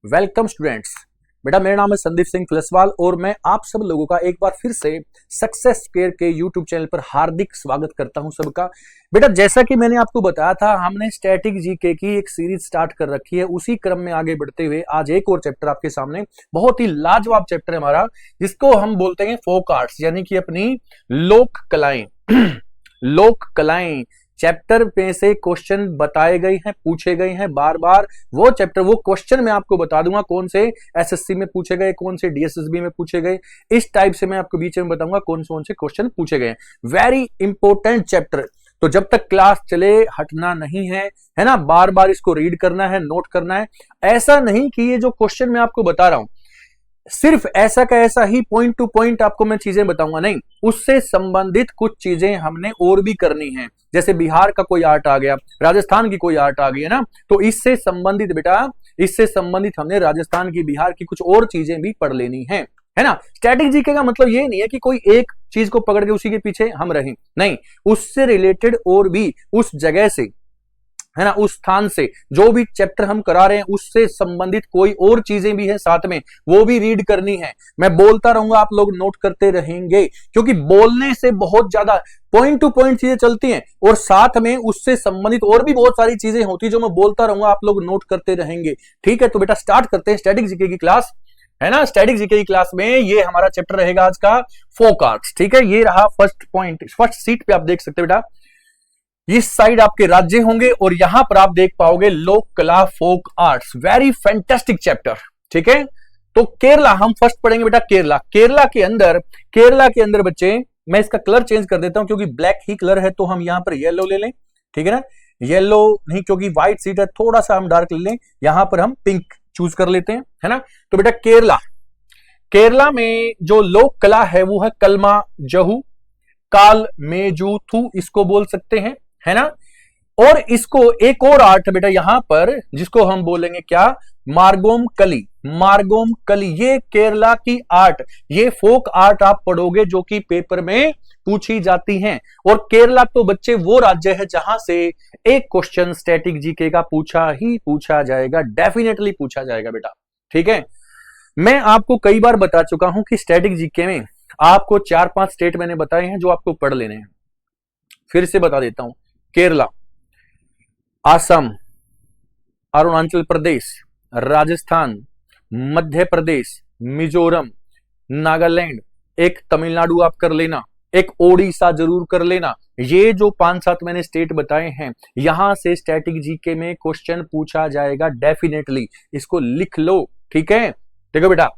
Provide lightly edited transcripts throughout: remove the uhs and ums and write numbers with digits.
Welcome students. बेटा मेरा नाम है संदीप सिंह फिलसवाल और मैं आप सब लोगों का एक बार फिर से सक्सेस स्क्वायर के यूट्यूब चैनल पर हार्दिक स्वागत करता हूं सबका। बेटा जैसा कि मैंने आपको बताया था, हमने स्टैटिक जीके की एक सीरीज स्टार्ट कर रखी है। उसी क्रम में आगे बढ़ते हुए आज एक और चैप्टर आपके सामने, बहुत ही लाजवाब चैप्टर है हमारा, जिसको हम बोलते हैं फोक आर्ट्स, यानी कि अपनी लोक कलाएं। लोक कलाएं चैप्टर में से क्वेश्चन बताए गए हैं, पूछे गए हैं बार बार। वो चैप्टर, वो क्वेश्चन मैं आपको बता दूंगा कौन से एसएससी में पूछे गए, कौन से डीएसएसबी में पूछे गए, इस टाइप से मैं आपको बीच में बताऊंगा कौन से क्वेश्चन पूछे गए। वेरी इंपॉर्टेंट चैप्टर, तो जब तक क्लास चले हटना नहीं है ना, बार बार इसको रीड करना है, नोट करना है। ऐसा नहीं कि ये जो क्वेश्चन मैं आपको बता रहा हूं सिर्फ ऐसा का ऐसा ही पॉइंट टू पॉइंट आपको मैं चीजें बताऊंगा, नहीं, उससे संबंधित कुछ चीजें हमने और भी करनी है। जैसे बिहार का कोई आर्ट आ गया, राजस्थान की कोई आर्ट आ गई है ना, तो इससे संबंधित बेटा, इससे संबंधित हमने राजस्थान की, बिहार की कुछ और चीजें भी पढ़ लेनी है ना। स्टैटिक जीके का मतलब ये नहीं है कि कोई एक चीज को पकड़ के उसी के पीछे हम रहें, नहीं, उससे रिलेटेड और भी उस जगह से, है ना, उस स्थान से जो भी चैप्टर हम करा रहे हैं उससे संबंधित कोई और चीजें भी हैं साथ में, वो भी रीड करनी है। मैं बोलता रहूंगा, आप लोग नोट करते रहेंगे, क्योंकि बोलने से बहुत ज्यादा पॉइंट टू पॉइंट चीजें चलती हैं और साथ में उससे संबंधित और भी बहुत सारी चीजें होती है जो मैं बोलता रहूंगा, आप लोग नोट करते रहेंगे। ठीक है, तो बेटा स्टार्ट करते हैं स्टैटिक जीके की क्लास, है ना। स्टैटिक जीके की क्लास में ये हमारा चैप्टर रहेगा आज का फोक आर्ट्स। ठीक है, ये रहा फर्स्ट पॉइंट। फर्स्ट सीट पे आप देख सकते हैं बेटा, इस साइड आपके राज्य होंगे और यहां पर आप देख पाओगे लोक कला folk arts. Very fantastic chapter. ठीक है, तो केरला हम फर्स्ट पढ़ेंगे बेटा। केरला के अंदर बच्चे, मैं इसका कलर चेंज कर देता हूं क्योंकि ब्लैक ही कलर है, तो हम यहां पर येलो ले लें। ठीक है ना, येलो नहीं, क्योंकि व्हाइट सीट है, थोड़ा सा हम डार्क ले लें, यहां पर हम पिंक चूज कर लेते हैं, है ना। तो बेटा केरला में जो लोक कला है वो है कलमा जहू, काल मेजूथू इसको बोल सकते हैं, है ना। और इसको एक और आर्ट है बेटा यहां पर, जिसको हम बोलेंगे क्या, मार्गोम कली। ये केरला की आर्ट, ये फोक आर्ट आप पढ़ोगे जो कि पेपर में पूछी जाती हैं। और केरला तो बच्चे वो राज्य है जहां से एक क्वेश्चन स्टैटिक जीके का पूछा जाएगा, डेफिनेटली पूछा जाएगा बेटा। ठीक है, मैं आपको कई बार बता चुका हूं कि स्टैटिक जीके में आपको 4-5 स्टेट मैंने बताए हैं जो आपको पढ़ लेने हैं। फिर से बता देता हूं, केरला, असम, अरुणाचल प्रदेश, राजस्थान, मध्य प्रदेश, मिजोरम, नागालैंड, एक तमिलनाडु आप कर लेना, एक ओडिशा जरूर कर लेना। ये जो 5-7 मैंने स्टेट बताए हैं, यहां से स्टैटिक जीके में क्वेश्चन पूछा जाएगा डेफिनेटली, इसको लिख लो। ठीक है, देखो बेटा,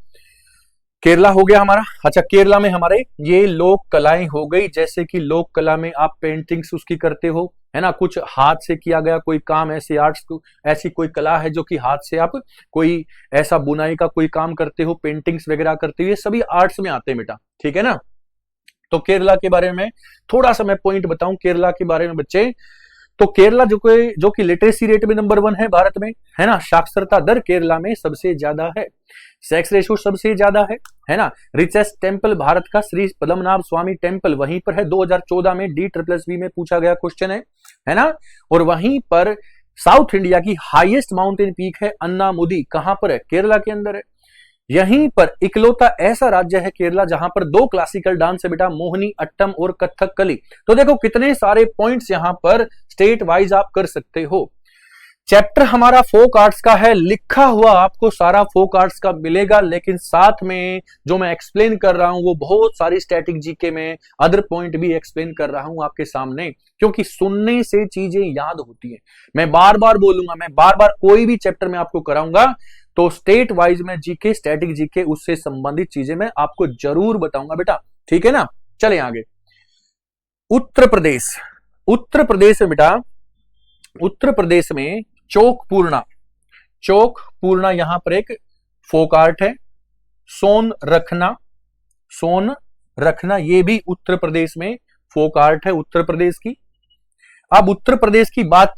केरला हो गया हमारा। अच्छा, केरला में हमारे ये लोक कलाएं हो गई, जैसे कि लोक कला में आप पेंटिंग्स उसकी करते हो, है ना, कुछ हाथ से किया गया कोई काम, ऐसे आर्ट्स को, ऐसी कोई कला है जो कि हाथ से आप कोई ऐसा बुनाई का कोई काम करते हो, पेंटिंग्स वगैरह करते हो, ये सभी आर्ट्स में आते हैं बेटा। ठीक है ना, तो केरला के बारे में थोड़ा सा मैं पॉइंट बताऊं केरला के बारे में बच्चे। तो केरला जो कि लिटरेसी रेट में नंबर 1 है भारत में, है ना। साक्षरता दर केरला में सबसे ज्यादा है, सेक्स रेशियो सबसे ज्यादा है ना। रिचेस्ट टेंपल भारत का श्री पद्मनाभ स्वामी टेंपल वहीं पर है, 2014 में DSSB में पूछा गया क्वेश्चन है ना। और वहीं पर साउथ इंडिया की हाईएस्ट माउंटेन पीक है अन्नामुदी, कहां पर है, केरला के अंदर है। यहीं पर इकलौता ऐसा राज्य है केरला जहां पर 2 क्लासिकल डांस है बेटा, मोहिनी अट्टम और कथकली। तो देखो कितने सारे पॉइंट्स यहां पर स्टेट वाइज आप कर सकते हो। चैप्टर हमारा फोक आर्ट्स का है, लिखा हुआ आपको सारा फोक आर्ट्स का मिलेगा, लेकिन साथ में जो मैं एक्सप्लेन कर रहा हूं वो बहुत सारी स्टैटिक जीके में अदर पॉइंट भी एक्सप्लेन कर रहा हूं आपके सामने, क्योंकि सुनने से चीजें याद होती है। मैं बार बार बोलूंगा, मैं बार बार कोई भी चैप्टर में आपको कराऊंगा तो स्टेट वाइज में जीके, स्टैटिक जीके, उससे संबंधित चीजें मैं आपको जरूर बताऊंगा बेटा। ठीक है ना, चले आगे। उत्तर प्रदेश में बेटा, उत्तर प्रदेश में चौक पूर्णा यहां पर एक फोक आर्ट है। सोन रखना ये भी उत्तर प्रदेश में फोक आर्ट है, उत्तर प्रदेश की। अब उत्तर प्रदेश की बात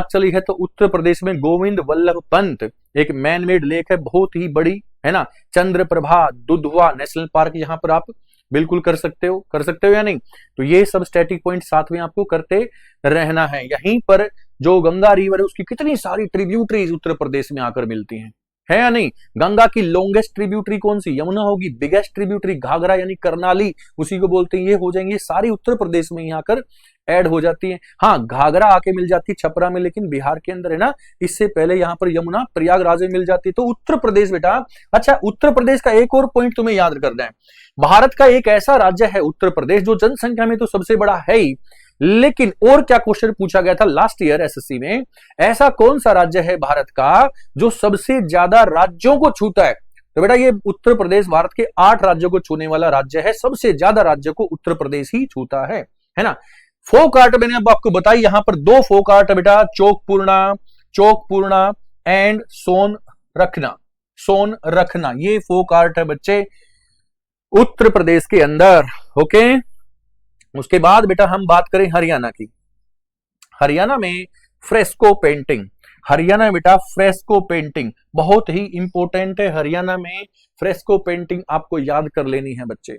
चली है, तो उत्तर प्रदेश में गोविंद वल्लभ पंत एक मैन मेड लेक है, बहुत ही बड़ी, है ना। चंद्रप्रभा दुधवा नेशनल पार्क यहां पर आप बिल्कुल कर सकते हो या नहीं। तो ये सब स्टैटिक पॉइंट साथ में आपको करते रहना है। यहीं पर जो गंगा रिवर है उसकी कितनी सारी ट्रिब्यूटरीज उत्तर प्रदेश में आकर मिलती हैं, है या नहीं। गंगा की लॉन्गेस्ट ट्रिब्यूटरी कौन सी, यमुना होगी। बिगेस्ट ट्रिब्यूटरी घाघरा यानी करनाली, उसी को बोलते हैं, ये हो जाएंगे। सारी उत्तर प्रदेश में यहाँ कर ऐड हो जाती है। हाँ, घाघरा आके मिल जाती है छपरा में, लेकिन बिहार के अंदर है ना। इससे पहले यहाँ पर यमुना प्रयागराज में मिल जाती है। तो उत्तर प्रदेश बेटा, अच्छा उत्तर प्रदेश का एक और पॉइंट तुम्हें याद करना है, भारत का एक ऐसा राज्य है उत्तर प्रदेश जो जनसंख्या में तो सबसे बड़ा है ही, लेकिन और क्या क्वेश्चन पूछा गया था लास्ट ईयर एसएससी में, ऐसा कौन सा राज्य है भारत का जो सबसे ज्यादा राज्यों को छूता है। तो बेटा ये उत्तर प्रदेश भारत के 8 राज्यों को छूने वाला राज्य है, सबसे ज्यादा राज्य को उत्तर प्रदेश ही छूता है ना। फोक आर्ट मैंने अब आपको बताई, यहां पर 2 फोक आर्ट है बेटा, चौकपूर्णा एंड सोन रखना, ये फोक आर्ट है बच्चे उत्तर प्रदेश के अंदर। ओके, उसके बाद बेटा हम बात करें हरियाणा की। हरियाणा में फ्रेस्को पेंटिंग, हरियाणा में बेटा फ्रेस्को पेंटिंग बहुत ही इंपॉर्टेंट है। हरियाणा में फ्रेस्को पेंटिंग आपको याद कर लेनी है बच्चे।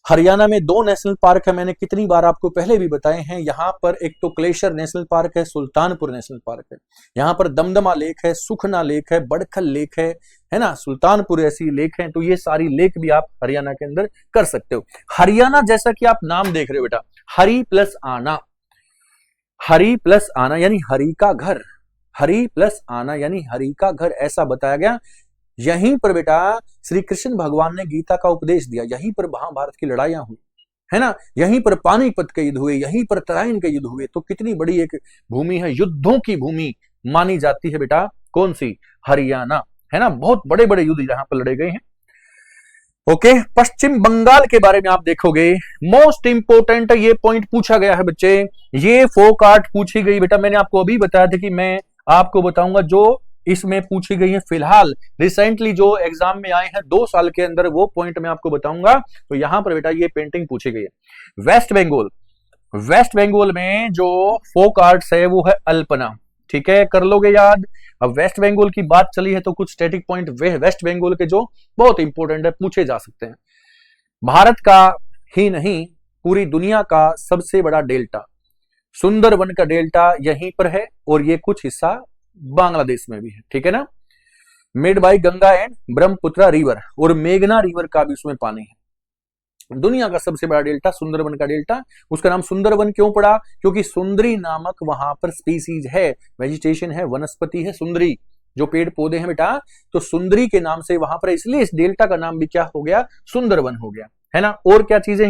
हरियाणा में 2 नेशनल पार्क है, मैंने कितनी बार आपको पहले भी बताए हैं। यहाँ पर एक तो क्लेशर नेशनल पार्क है, सुल्तानपुर नेशनल पार्क है, यहाँ पर दमदमा लेक है, सुखना लेक है, बड़खल लेक है ना, सुल्तानपुर ऐसी लेक है। तो ये सारी लेक भी आप हरियाणा के अंदर कर सकते हो। हरियाणा जैसा कि आप नाम देख रहे हो बेटा, हरी प्लस आना यानी हरि का घर, हरि प्लस आना यानी हरि का घर, ऐसा बताया गया। यहीं पर बेटा श्री कृष्ण भगवान ने गीता का उपदेश दिया, यहीं पर महाभारत की लड़ाइयां हुई, है ना, यहीं पर पानीपत के युद्ध हुए, यहीं पर तराइन के युद्ध हुए। तो कितनी बड़ी एक भूमि है, युद्धों की भूमि मानी जाती है बेटा, कौन सी, हरियाणा, है ना। बहुत बड़े बड़े युद्ध यहां पर लड़े गए हैं। ओके, पश्चिम बंगाल के बारे में आप देखोगे, मोस्ट इंपोर्टेंट ये पॉइंट पूछा गया है बच्चे, ये फोक आर्ट पूछी गई बेटा। मैंने आपको अभी बताया था कि मैं आपको बताऊंगा जो इसमें पूछी गई है फिलहाल रिसेंटली जो एग्जाम में आए हैं 2 साल के अंदर, वो पॉइंट मैं आपको बताऊंगा। तो यहां पर बेटा ये पेंटिंग पूछी गई है। वेस्ट बंगाल में जो फोक आर्ट्स है वो है अल्पना, ठीक है, कर लोगे याद। अब वेस्ट बंगाल की बात चली है तो कुछ स्टैटिक पॉइंट वेस्ट बंगाल के जो बहुत इंपॉर्टेंट है पूछे जा सकते हैं। भारत का ही नहीं पूरी दुनिया का सबसे बड़ा डेल्टा, सुंदरवन का डेल्टा यहीं पर है, और ये कुछ हिस्सा बांग्लादेश में भी है, ठीक है ना। Made by Ganga and Brahmaputra river, और मेघना रिवर का भी उसमें पानी है। दुनिया का सबसे बड़ा डेल्टा सुंदरवन का डेल्टा, उसका नाम सुंदरवन क्यों पड़ा, क्योंकि सुंदरी नामक वहां पर स्पीसीज है, वेजिटेशन है, वनस्पति है सुंदरी, जो पेड़ पौधे हैं बेटा, तो सुंदरी के नाम से वहां पर, इसलिए इस डेल्टा का नाम भी क्या हो गया, सुंदरवन हो गया, है ना। और क्या चीजें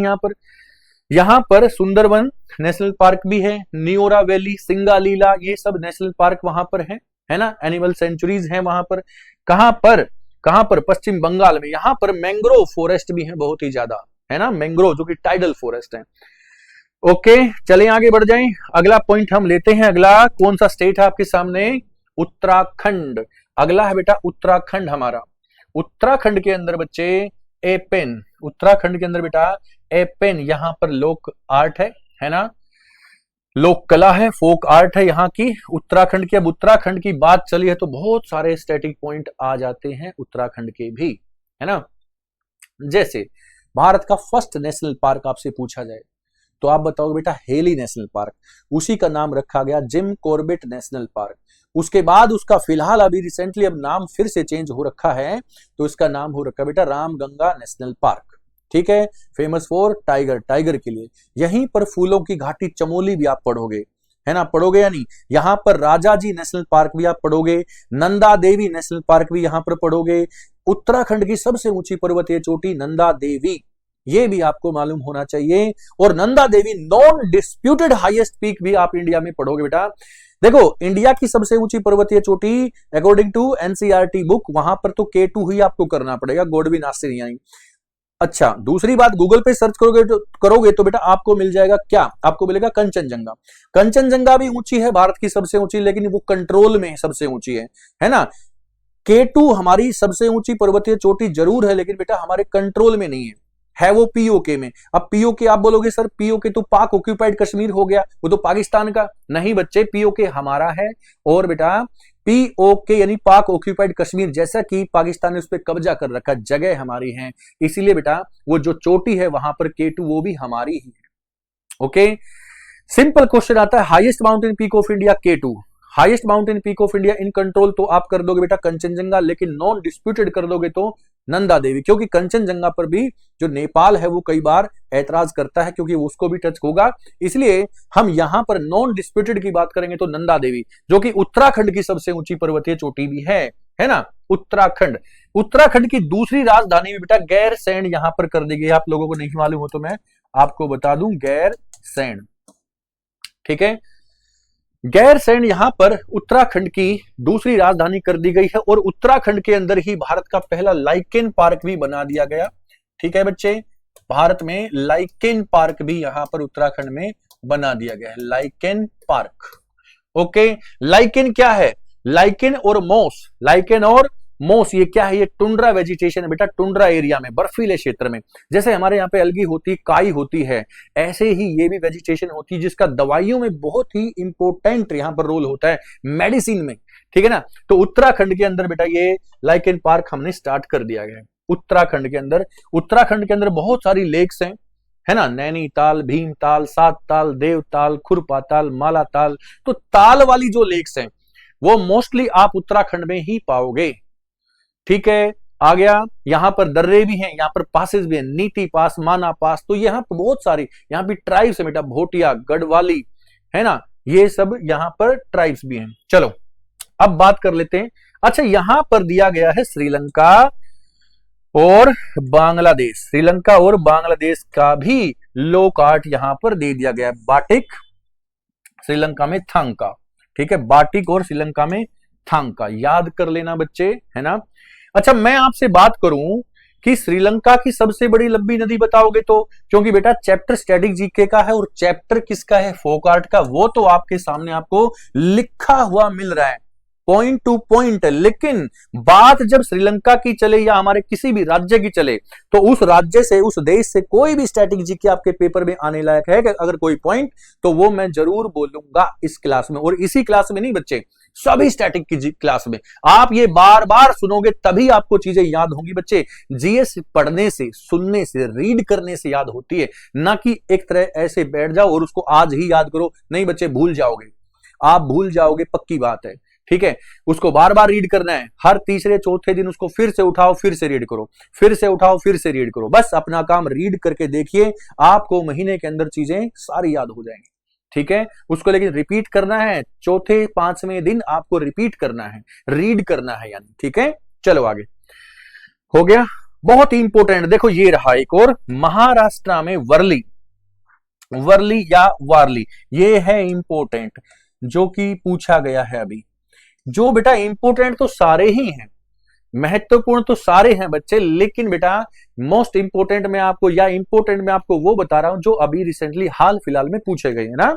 यहाँ पर सुंदरवन नेशनल पार्क भी है, नियोरा वैली, सिंगालीला, ये सब नेशनल पार्क वहां पर है ना। एनिमल सेंचुरीज हैं वहां पर। कहां पर पश्चिम बंगाल में। यहाँ पर मैंग्रोव फॉरेस्ट भी है बहुत ही ज्यादा, है ना, मैंग्रोव जो कि टाइडल फॉरेस्ट है। ओके, चलें आगे बढ़ जाएं। अगला पॉइंट हम लेते हैं। अगला कौन सा स्टेट है आपके सामने, उत्तराखंड। अगला है बेटा उत्तराखंड हमारा। उत्तराखंड के अंदर बच्चे एपेन, उत्तराखंड के अंदर बेटा एपेन, यहां पर लोक आर्ट है ना, लोक कला है, फोक आर्ट है यहाँ की उत्तराखंड की। अब उत्तराखंड की बात चली है तो बहुत सारे स्टैटिक पॉइंट आ जाते हैं उत्तराखंड के भी, है ना। जैसे भारत का फर्स्ट नेशनल पार्क आपसे पूछा जाए तो आप बताओगे बेटा हेली नेशनल पार्क, उसी का नाम रखा गया जिम कॉर्बेट नेशनल पार्क। उसके बाद उसका फिलहाल अभी रिसेंटली अब नाम फिर से चेंज हो रखा है, तो इसका नाम हो रखा है बेटा रामगंगा नेशनल पार्क, ठीक है, फेमस फॉर टाइगर के लिए। यहीं पर फूलों की घाटी चमोली भी आप पढ़ोगे, है ना, पढ़ोगे या नहीं। यहां पर राजाजी नेशनल पार्क भी आप पढ़ोगे, नंदा देवी नेशनल पार्क भी यहां पर पढ़ोगे। उत्तराखंड की सबसे ऊंची पर्वतीय चोटी नंदा देवी, ये भी आपको मालूम होना चाहिए। और Nanda Devi non disputed highest peak भी आप इंडिया में पढ़ोगे बेटा। देखो इंडिया की सबसे ऊंची पर्वतीय चोटी अकॉर्डिंग टू एनसीईआरटी बुक, वहां पर तो K2 ही आपको करना पड़ेगा, गोडवी नासिर। अच्छा, दूसरी बात गूगल पे सर्च करोगे तो बेटा आपको मिल जाएगा क्या, आपको मिलेगा कंचनजंगा। कंचनजंगा भी ऊंची है, भारत की सबसे ऊंची, लेकिन वो कंट्रोल में सबसे ऊंची है ना। K2 हमारी सबसे ऊंची पर्वतीय चोटी जरूर है, लेकिन बेटा हमारे कंट्रोल में नहीं है वो पीओके में। अब पीओके आप बोलोगे सर पीओके तो पाक ऑक्यूपाइड कश्मीर हो गया, वो तो पाकिस्तान का नहीं बच्चे, पीओके हमारा है। और बेटा पीओके यानी पाक ऑक्यूपाइड कश्मीर, जैसा कि पाकिस्तान ने उस पर कब्जा कर रखा, जगह हमारी है, इसीलिए बेटा वो जो चोटी है वहां पर K2 वो भी हमारी ही है। ओके, सिंपल क्वेश्चन आता है, highest mountain peak of India K2, highest mountain peak of India in control तो आप कर दोगे बेटा कंचनजंगा, लेकिन नॉन डिस्प्यूटेड कर दोगे तो नंदा देवी, क्योंकि कंचनजंगा पर भी जो नेपाल है वो कई बार ऐतराज करता है क्योंकि उसको भी टच होगा, इसलिए हम यहां पर नॉन डिस्प्यूटेड की बात करेंगे तो नंदा देवी, जो कि उत्तराखंड की सबसे ऊंची पर्वतीय चोटी भी है ना, उत्तराखंड। उत्तराखंड की दूसरी राजधानी भी बेटा गैरसैंण यहां पर कर दी गई, आप लोगों को नहीं मालूम हो तो मैं आपको बता दूं, गैरसैंण, ठीक है, गैरसैंण यहां पर उत्तराखंड की दूसरी राजधानी कर दी गई है, और उत्तराखंड के अंदर ही भारत का पहला लाइकेन पार्क भी बना दिया गया, ठीक है बच्चे, भारत में लाइकेन पार्क भी यहां पर उत्तराखंड में बना दिया गया है, लाइकेन पार्क। ओके, लाइकेन क्या है, लाइकेन और मोस, लाइकेन और मोस ये क्या है, ये टुंड्रा वेजिटेशन है बेटा, टुंड्रा एरिया में, बर्फीले क्षेत्र में, जैसे हमारे यहाँ पे अलगी होती, काई होती है, ऐसे ही ये भी वेजिटेशन होती है जिसका दवाइयों में बहुत ही इंपॉर्टेंट यहाँ पर रोल होता है, मेडिसिन में, ठीक है ना। तो उत्तराखंड के अंदर बेटा ये लाइकेन पार्क हमने स्टार्ट कर दिया गया है उत्तराखंड के अंदर। उत्तराखंड के अंदर बहुत सारी लेक्स हैं, है ना, नैनीताल, भीमताल, सातताल, देवताल, खुरपाताल, मालाताल, तो ताल वाली जो लेक्स हैं वो मोस्टली आप उत्तराखंड में ही पाओगे, ठीक है। आ गया, यहां पर दर्रे भी हैं, यहां पर पासेस भी हैं, नीति पास, माना पास, तो यहां पर बहुत सारी यहां भी ट्राइब्स है बेटा, भोटिया, गढ़वाली, है ना, ये सब यहां पर ट्राइब्स भी हैं। चलो अब बात कर लेते हैं, अच्छा यहां पर दिया गया है श्रीलंका और बांग्लादेश, श्रीलंका और बांग्लादेश का भी लो कार्ट यहां पर दे दिया गया है, बाटिक श्रीलंका में थांका, ठीक है, बाटिक और श्रीलंका में थांका, याद कर लेना बच्चे, है ना। अच्छा मैं आपसे बात करूं कि श्रीलंका की सबसे बड़ी लंबी नदी बताओगे तो, क्योंकि बेटा चैप्टर स्टैटिक जीके का है और चैप्टर किसका है, फोक आर्ट का, वो तो आपके सामने आपको लिखा हुआ मिल रहा है पॉइंट टू पॉइंट, लेकिन बात जब श्रीलंका की चले या हमारे किसी भी राज्य की चले तो उस राज्य से, उस देश से कोई भी स्टैटिक जीके आपके पेपर में आने लायक है अगर कोई पॉइंट, तो वो मैं जरूर बोलूंगा इस क्लास में, और इसी क्लास में नहीं बच्चे, सभी स्टैटिक की क्लास में आप ये बार बार सुनोगे तभी आपको चीजें याद होंगी बच्चे। जीएस पढ़ने से, सुनने से, रीड करने से याद होती है, ना कि एक तरह ऐसे बैठ जाओ और उसको आज ही याद करो, नहीं बच्चे भूल जाओगे, आप भूल जाओगे, पक्की बात है, ठीक है। उसको बार बार रीड करना है, हर तीसरे चौथे दिन उसको फिर से उठाओ, फिर से रीड करो, फिर से उठाओ, फिर से रीड करो, बस अपना काम रीड करके देखिए, आपको महीने के अंदर चीजें सारी याद हो जाएंगी, ठीक है। उसको लेकिन रिपीट करना है, चौथे पांचवें दिन आपको रिपीट करना है, रीड करना है यानी, ठीक है। चलो आगे, हो गया, बहुत ही इंपॉर्टेंट, देखो ये रहा एक और, महाराष्ट्र में वर्ली, वर्ली या वारली, ये है इंपॉर्टेंट जो कि पूछा गया है अभी, जो बेटा इंपॉर्टेंट तो सारे ही हैं, महत्वपूर्ण तो सारे हैं बच्चे, लेकिन बेटा मोस्ट इंपोर्टेंट में आपको, या इंपोर्टेंट में आपको वो बता रहा हूं जो अभी रिसेंटली हाल फिलहाल में पूछे गए हैं ना,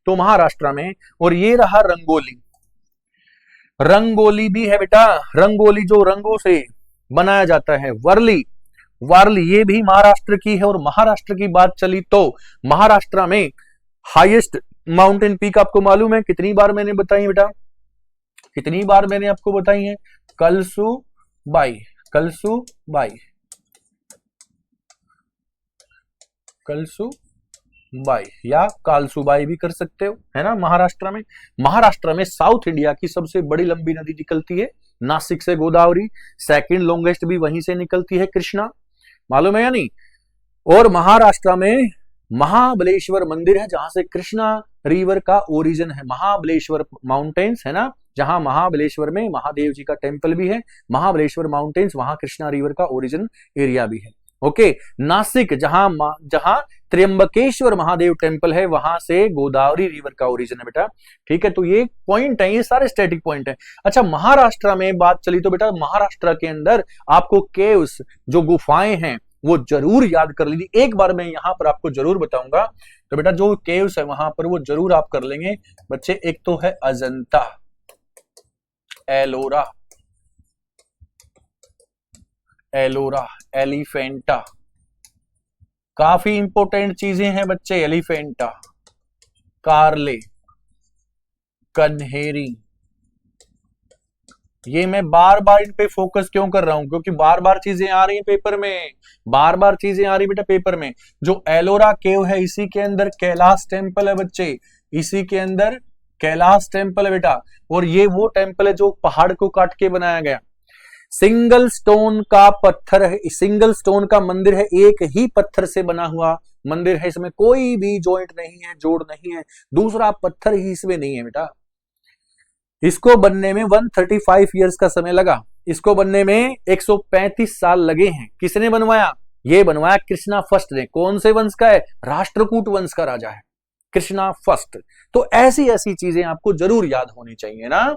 तो महाराष्ट्र में। और ये रहा रंगोली, रंगोली भी है बेटा, रंगोली जो रंगों से बनाया जाता है, वर्ली, वारली ये भी महाराष्ट्र की है। और महाराष्ट्र की बात चली तो महाराष्ट्र में हाईएस्ट माउंटेन पीक आपको मालूम है, कितनी बार मैंने बताई बेटा, कितनी बार मैंने आपको बताई है, कलसुबाई, कलसुबाई, कलसुबाई या कालसुबाई भी कर सकते हो, है ना। महाराष्ट्र में साउथ इंडिया की सबसे बड़ी लंबी नदी निकलती है नासिक से, गोदावरी, सेकंड लॉन्गेस्ट भी वहीं से निकलती है कृष्णा, मालूम है या नहीं। और महाराष्ट्र में महाबलेश्वर मंदिर है जहां से कृष्णा रिवर का ओरिजिन है, महाबलेश्वर माउंटेन्स है ना, जहां महाबलेश्वर में महादेव जी का टेंपल भी है, महाबलेश्वर माउंटेन्स, वहां कृष्णा रिवर का ओरिजिन एरिया भी है। ओके, नासिक जहां त्र्यंबकेश्वर महादेव टेंपल है, वहां से गोदावरी रिवर का ओरिजिन है बेटा, ठीक है। तो ये पॉइंट है, ये सारे स्टैटिक पॉइंट है। अच्छा महाराष्ट्र में बात चली तो बेटा महाराष्ट्र के अंदर आपको केव्स, जो गुफाएं हैं वो जरूर याद कर लीजिए, एक बार मैं यहां पर आपको जरूर बताऊंगा, तो बेटा जो केव्स है वहां पर वो जरूर आप कर लेंगे बच्चे। एक तो है अजंता, एलोरा, एलोरा, एलिफेंटा, काफी इंपॉर्टेंट चीजें हैं बच्चे, एलिफेंटा, कार्ले, कन्हेरी, ये मैं बार बार इन पे फोकस क्यों कर रहा हूं, क्योंकि बार बार चीजें आ रही हैं पेपर में, बार बार चीजें आ रही बेटा पेपर में। जो एलोरा केव है इसी के अंदर कैलाश टेम्पल है बच्चे, इसी के अंदर कैलाश टेम्पल है बेटा। और ये वो टेम्पल है जो पहाड़ को काट के बनाया गया, सिंगल स्टोन का पत्थर है, सिंगल स्टोन का मंदिर है, एक ही पत्थर से बना हुआ मंदिर है, इसमें कोई भी जॉइंट नहीं है, जोड़ नहीं है, दूसरा पत्थर ही इसमें नहीं है बेटा। इसको बनने में 135 इयर्स का समय लगा, इसको बनने में 135 साल लगे हैं। किसने बनवाया? ये बनवाया कृष्णा फर्स्ट ने। कौन से वंश का है? राष्ट्रकूट वंश का राजा है कृष्णा फर्स्ट। तो ऐसी ऐसी चीजें आपको जरूर याद होनी चाहिए ना।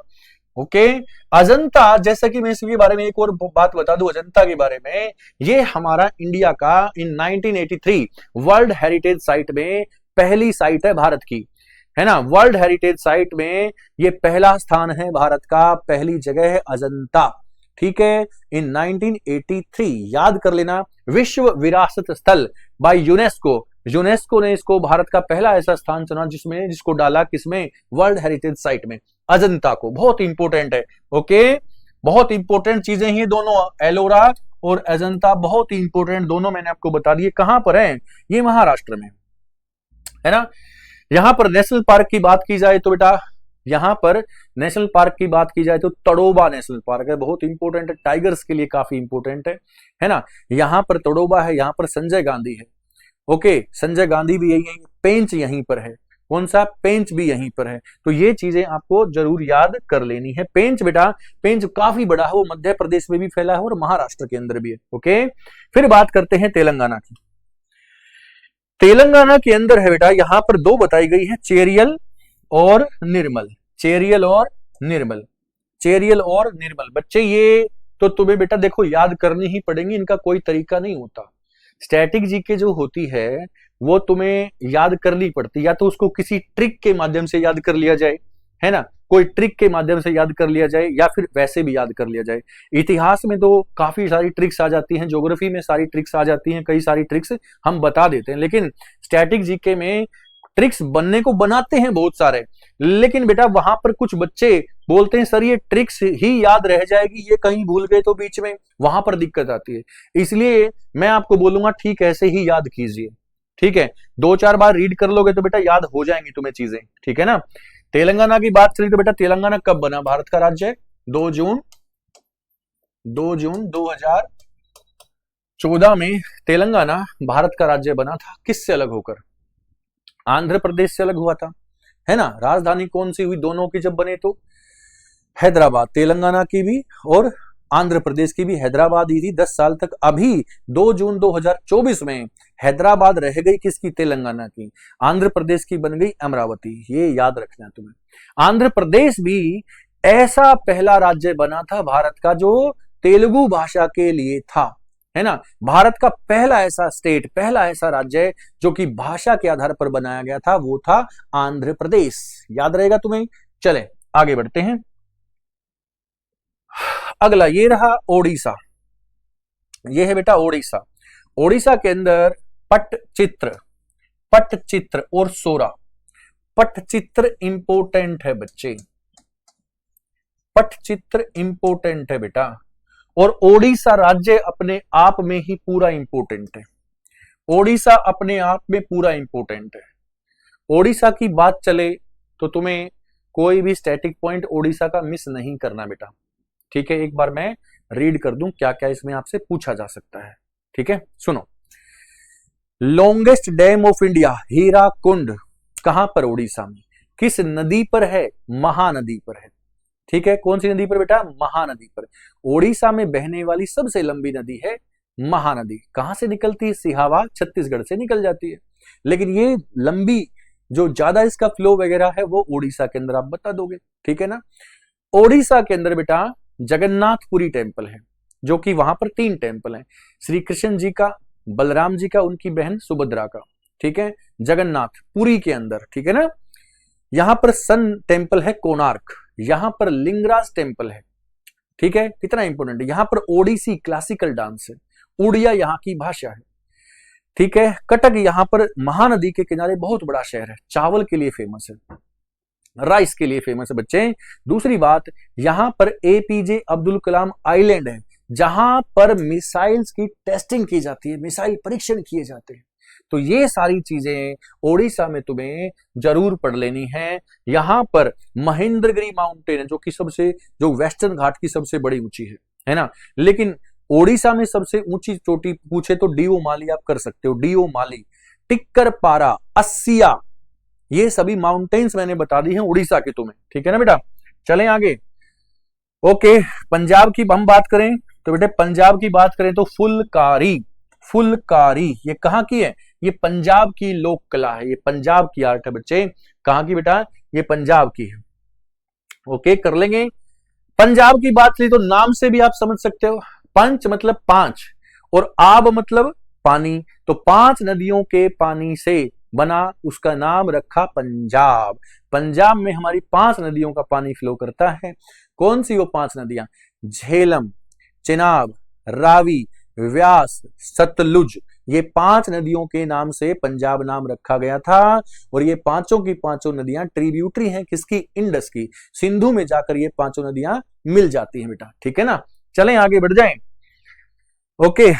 ओके, अजंता, जैसा कि मैं इसके बारे में एक और बात बता दूं अजंता के बारे में, ये हमारा इंडिया का इन 1983 वर्ल्ड हेरिटेज साइट में पहली साइट है भारत की, है ना। वर्ल्ड हेरिटेज साइट में ये पहला स्थान है भारत का, पहली जगह है अजंता, ठीक है। इन 1983 याद कर लेना, विश्व विरासत स्थल बाय यूनेस्को, यूनेस्को ने इसको भारत का पहला ऐसा स्थान चुना जिसको डाला किसमें? वर्ल्ड हेरिटेज साइट में, अजंता को। बहुत इंपोर्टेंट है, ओके, बहुत इंपोर्टेंट चीजें ही दोनों, एलोरा और अजंता बहुत इंपोर्टेंट दोनों मैंने आपको बता दिए। कहां पर है? ये महाराष्ट्र में है ना। यहां पर नेशनल पार्क की बात की जाए तो बेटा, यहां पर नेशनल पार्क की बात की जाए तो तड़ोबा नेशनल पार्क है, बहुत इंपोर्टेंट है, टाइगर्स के लिए काफी इंपोर्टेंट है ना। यहां पर तड़ोबा है, यहां पर संजय गांधी है, ओके, संजय गांधी भी यही है, पेंच यहीं पर है, कौन सा? पेंच भी यहीं पर है। तो ये चीजें आपको जरूर याद कर लेनी है। पेंच बेटा, पेंच काफी बड़ा है, वो मध्य प्रदेश में भी फैला है और महाराष्ट्र के अंदर भी है, ओके। फिर बात करते हैं तेलंगाना की। तेलंगाना के अंदर है बेटा, यहां पर दो बताई गई है, चेरियल और निर्मल, चेरियल और निर्मल, चेरियल और निर्मल। बच्चे ये तो तुम्हें बेटा देखो याद करनी ही पड़ेंगी, इनका कोई तरीका नहीं होता। स्टैटिक जीके जो होती है वो तुम्हें याद करनी पड़ती, या तो उसको किसी ट्रिक के माध्यम से याद कर लिया जाए, है ना, कोई ट्रिक के माध्यम से याद कर लिया जाए, या फिर वैसे भी याद कर लिया जाए। इतिहास में तो काफी सारी ट्रिक्स आ जाती हैं, ज्योग्राफी में सारी ट्रिक्स आ जाती हैं, कई सारी ट्रिक्स हम बता देते हैं, लेकिन स्टैटिक जीके में ट्रिक्स बनने को बनाते हैं बहुत सारे, लेकिन बेटा वहां पर कुछ बच्चे बोलते हैं सर ये ट्रिक्स ही याद रह जाएगी, ये कहीं भूल गए तो बीच में, वहां पर दिक्कत आती है। इसलिए मैं आपको बोलूंगा ठीक ऐसे ही याद कीजिए, ठीक है, 2-4 बार रीड कर लोगे तो बेटा याद हो जाएंगी तुम्हें चीजें, ठीक है ना। तेलंगाना की बात चली तो बेटा तेलंगाना कब बना भारत का राज्य? 2 जून 2014 में तेलंगाना भारत का राज्य बना था। किससे अलग होकर? आंध्र प्रदेश से अलग हुआ था, है ना। राजधानी कौन सी हुई दोनों की जब बने? तो हैदराबाद, तेलंगाना की भी और आंध्र प्रदेश की भी हैदराबाद ही थी 10 साल तक। अभी 2 जून 2024 में हैदराबाद रह गई किसकी? तेलंगाना की। आंध्र प्रदेश की बन गई अमरावती, ये याद रखना तुम्हें। आंध्र प्रदेश भी ऐसा पहला राज्य बना था भारत का जो तेलुगु भाषा के लिए था, है ना। भारत का पहला ऐसा स्टेट, पहला ऐसा राज्य जो कि भाषा के आधार पर बनाया गया था, वो था आंध्र प्रदेश। याद रहेगा तुम्हें। चले आगे बढ़ते हैं। अगला ये रहा ओडिशा, ये है बेटा ओडिशा। ओडिशा के अंदर पट्टचित्र, पट्टचित्र और सोरा। पट्टचित्र इंपोर्टेंट है बच्चे, पट्टचित्र इंपोर्टेंट है बेटा, और ओडिशा राज्य अपने आप में ही पूरा इंपोर्टेंट है। ओडिशा अपने आप में पूरा इंपोर्टेंट है। ओडिशा की बात चले तो तुम्हें कोई भी स्टैटिक पॉइंट ओडिशा का मिस नहीं करना बेटा, ठीक है। एक बार मैं रीड कर दूं क्या क्या इसमें आपसे पूछा जा सकता है, ठीक है। सुनो, longest dam of India Hirakud कहां पर? ओडिशा में। किस नदी पर है? महानदी पर है, ठीक है। कौन सी नदी पर बेटा? महानदी पर। ओडिशा में बहने वाली सबसे लंबी नदी है महानदी। कहां से निकलती है? सिहावा, छत्तीसगढ़ से निकल जाती है, लेकिन ये लंबी जो ज्यादा इसका फ्लो वगैरह है वो ओडिशा के अंदर आप बता दोगे, ठीक है ना। ओडिशा के अंदर बेटा जगन्नाथपुरी टेम्पल है, जो कि वहां पर 3 टेम्पल हैं, श्री कृष्ण जी का, बलराम जी का, उनकी बहन सुभद्रा का, ठीक है। जगन्नाथपुरी के अंदर, ठीक है ना। यहां पर सन टेम्पल है कोणार्क, यहां पर लिंगराज टेम्पल है, ठीक है। कितना इंपोर्टेंट है। यहां पर ओडिसी क्लासिकल डांस है, उड़िया यहां की भाषा है, ठीक है। कटक यहां पर महानदी के किनारे बहुत बड़ा शहर है, चावल के लिए फेमस है। राइस के लिए फेमस है बच्चे। दूसरी बात, यहां पर एपीजे अब्दुल कलाम आइलैंड है, जहां पर मिसाइल्स की टेस्टिंग की जाती है, मिसाइल परीक्षण किए जाते हैं। तो ये सारी चीजें ओडिशा में तुम्हें जरूर पढ़ लेनी है। यहां पर महेंद्रगिरी माउंटेन है, जो कि सबसे, जो वेस्टर्न घाट की सबसे बड़ी ऊंची है ना। लेकिन ओडिशा में सबसे ऊंची चोटी पूछे तो डिओमाली आप कर सकते हो, डिओमाली, टिक्कर पारा, अस्सिया, ये सभी माउंटेन्स मैंने बता दी हैं उड़ीसा के तुम्हें, ठीक है ना बेटा। चलें आगे। ओके, पंजाब की हम बात करें तो बेटे, पंजाब की बात करें तो फुलकारी, फुलकारी ये कहां की है? ये पंजाब की लोक कला है, ये पंजाब की आर्ट है बच्चे। कहां की बेटा? ये पंजाब की है। ओके, कर लेंगे। पंजाब की बात की तो नाम से भी आप समझ सकते हो, पंच मतलब पांच और आब मतलब पानी, तो 5 नदियों के पानी से बना उसका नाम रखा पंजाब। पंजाब में हमारी 5 नदियों का पानी फ्लो करता है। कौन सी वो 5 नदियां? झेलम, चिनाब, रावी, व्यास, सतलुज, ये 5 नदियों के नाम से पंजाब नाम रखा गया था। और ये पांचों की पांचों नदियां ट्रिब्यूटरी हैं किसकी? इंडस की। सिंधु में जाकर ये पांचों नदियां मिल जाती हैं बेटा, ठीक है ना। चलें आगे बढ़ जाएं। ओके,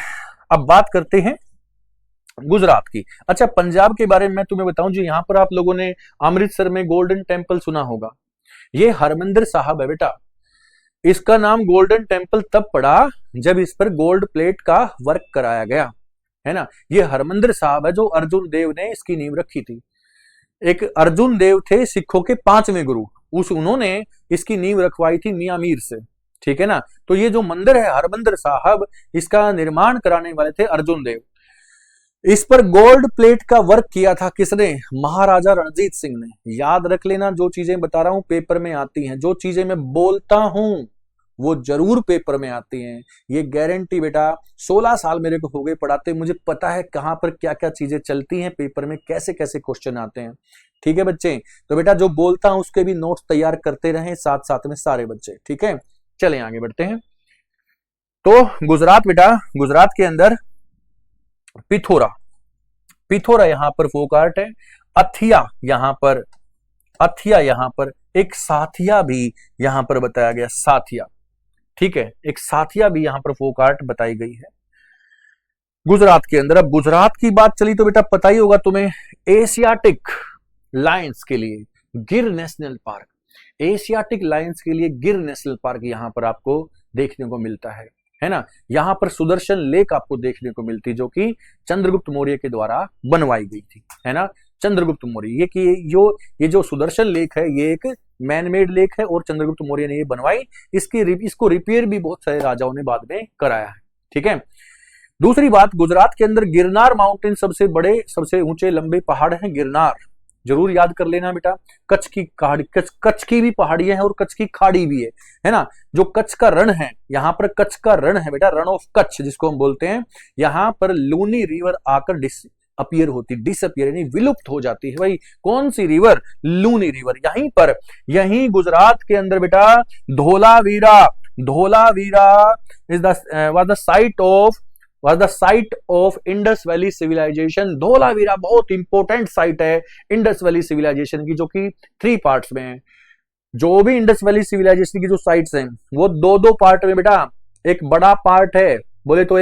अब बात करते हैं गुजरात की। अच्छा, पंजाब के बारे में मैं तुम्हें बताऊं जी, यहां पर आप लोगों ने अमृतसर में गोल्डन टेंपल सुना होगा, ये हरमंदिर साहब है बेटा। इसका नाम गोल्डन टेंपल तब पड़ा जब इस पर गोल्ड प्लेट का वर्क कराया गया, है ना। ये हरमंदिर साहब है जो अर्जुन देव ने इसकी नींव रखी थी। एक अर्जुन देव थे सिखों के 5वें गुरु, उन्होंने इसकी नींव रखवाई थी मियां मीर से, ठीक है ना। तो ये जो मंदिर है हरमंदिर साहब, इसका निर्माण कराने वाले थे अर्जुन देव। इस पर गोल्ड प्लेट का वर्क किया था किसने? महाराजा रणजीत सिंह ने। याद रख लेना, जो चीजें बता रहा हूं पेपर में आती हैं, जो चीजें मैं बोलता हूं वो जरूर पेपर में आती हैं, ये गारंटी बेटा। 16 साल मेरे को हो गए पढ़ाते, मुझे पता है कहां पर क्या क्या चीजें चलती हैं, पेपर में कैसे कैसे क्वेश्चन आते हैं, ठीक है बच्चे। तो बेटा जो बोलता हूं उसके भी नोट्स तैयार करते रहें साथ साथ में सारे बच्चे, ठीक है। चलें आगे बढ़ते हैं। तो गुजरात बेटा, गुजरात के अंदर पिथोरा, पिथोरा यहां पर फोक आर्ट है। अथिया यहां पर, अथिया यहां पर, एक साथिया भी यहां पर बताया गया, साथिया, ठीक है, एक साथिया भी यहां पर फोक आर्ट बताई गई है गुजरात के अंदर। अब गुजरात की बात चली तो बेटा पता ही होगा तुम्हें, एशियाटिक लायंस के लिए गिर नेशनल पार्क, एशियाटिक लायंस के लिए गिर नेशनल पार्क यहां पर आपको देखने को मिलता है ना। यहां पर सुदर्शन लेक आपको देखने को मिलती, जो कि चंद्रगुप्त मौर्य के द्वारा बनवाई गई थी, है ना। चंद्रगुप्त मौर्य, ये कि ये जो सुदर्शन लेक है ये एक मैनमेड लेक है और चंद्रगुप्त मौर्य ने ये बनवाई। इसको रिपेयर भी बहुत सारे राजाओं ने बाद में कराया है, ठीक है। दूसरी बात, गुजरात के अंदर गिरनार माउंटेन सबसे बड़े, सबसे ऊंचे लंबे पहाड़ हैं गिरनार, जरूर याद कर लेना बेटा। कच्छ की खाड़ी, कच्छ की भी पहाड़ियां हैं और कच्छ की खाड़ी भी है ना। जो कच्छ का रण है, यहां पर कच्छ का रण है बेटा, रण ऑफ कच्छ जिसको हम बोलते हैं, यहां पर लूनी रिवर आकर अपीयर होती, डिसअपियर यानी विलुप्त हो जाती है। भाई कौन सी रिवर? लूनी रिवर। यहीं पर, यहीं गुजरात के अंदर बेटा Dholavira, Dholavira is the site of Indus valley civilization. Dholavira बहुत इंपॉर्टेंट साइट है इंडस वैली सिविलाइजेशन की, जो कि 3 पार्ट्स में है। जो भी इंडस वैली सिविलाइजेशन की जो साइट्स हैं वो 2-2 पार्ट में बेटा। एक बड़ा पार्ट है, बोले तो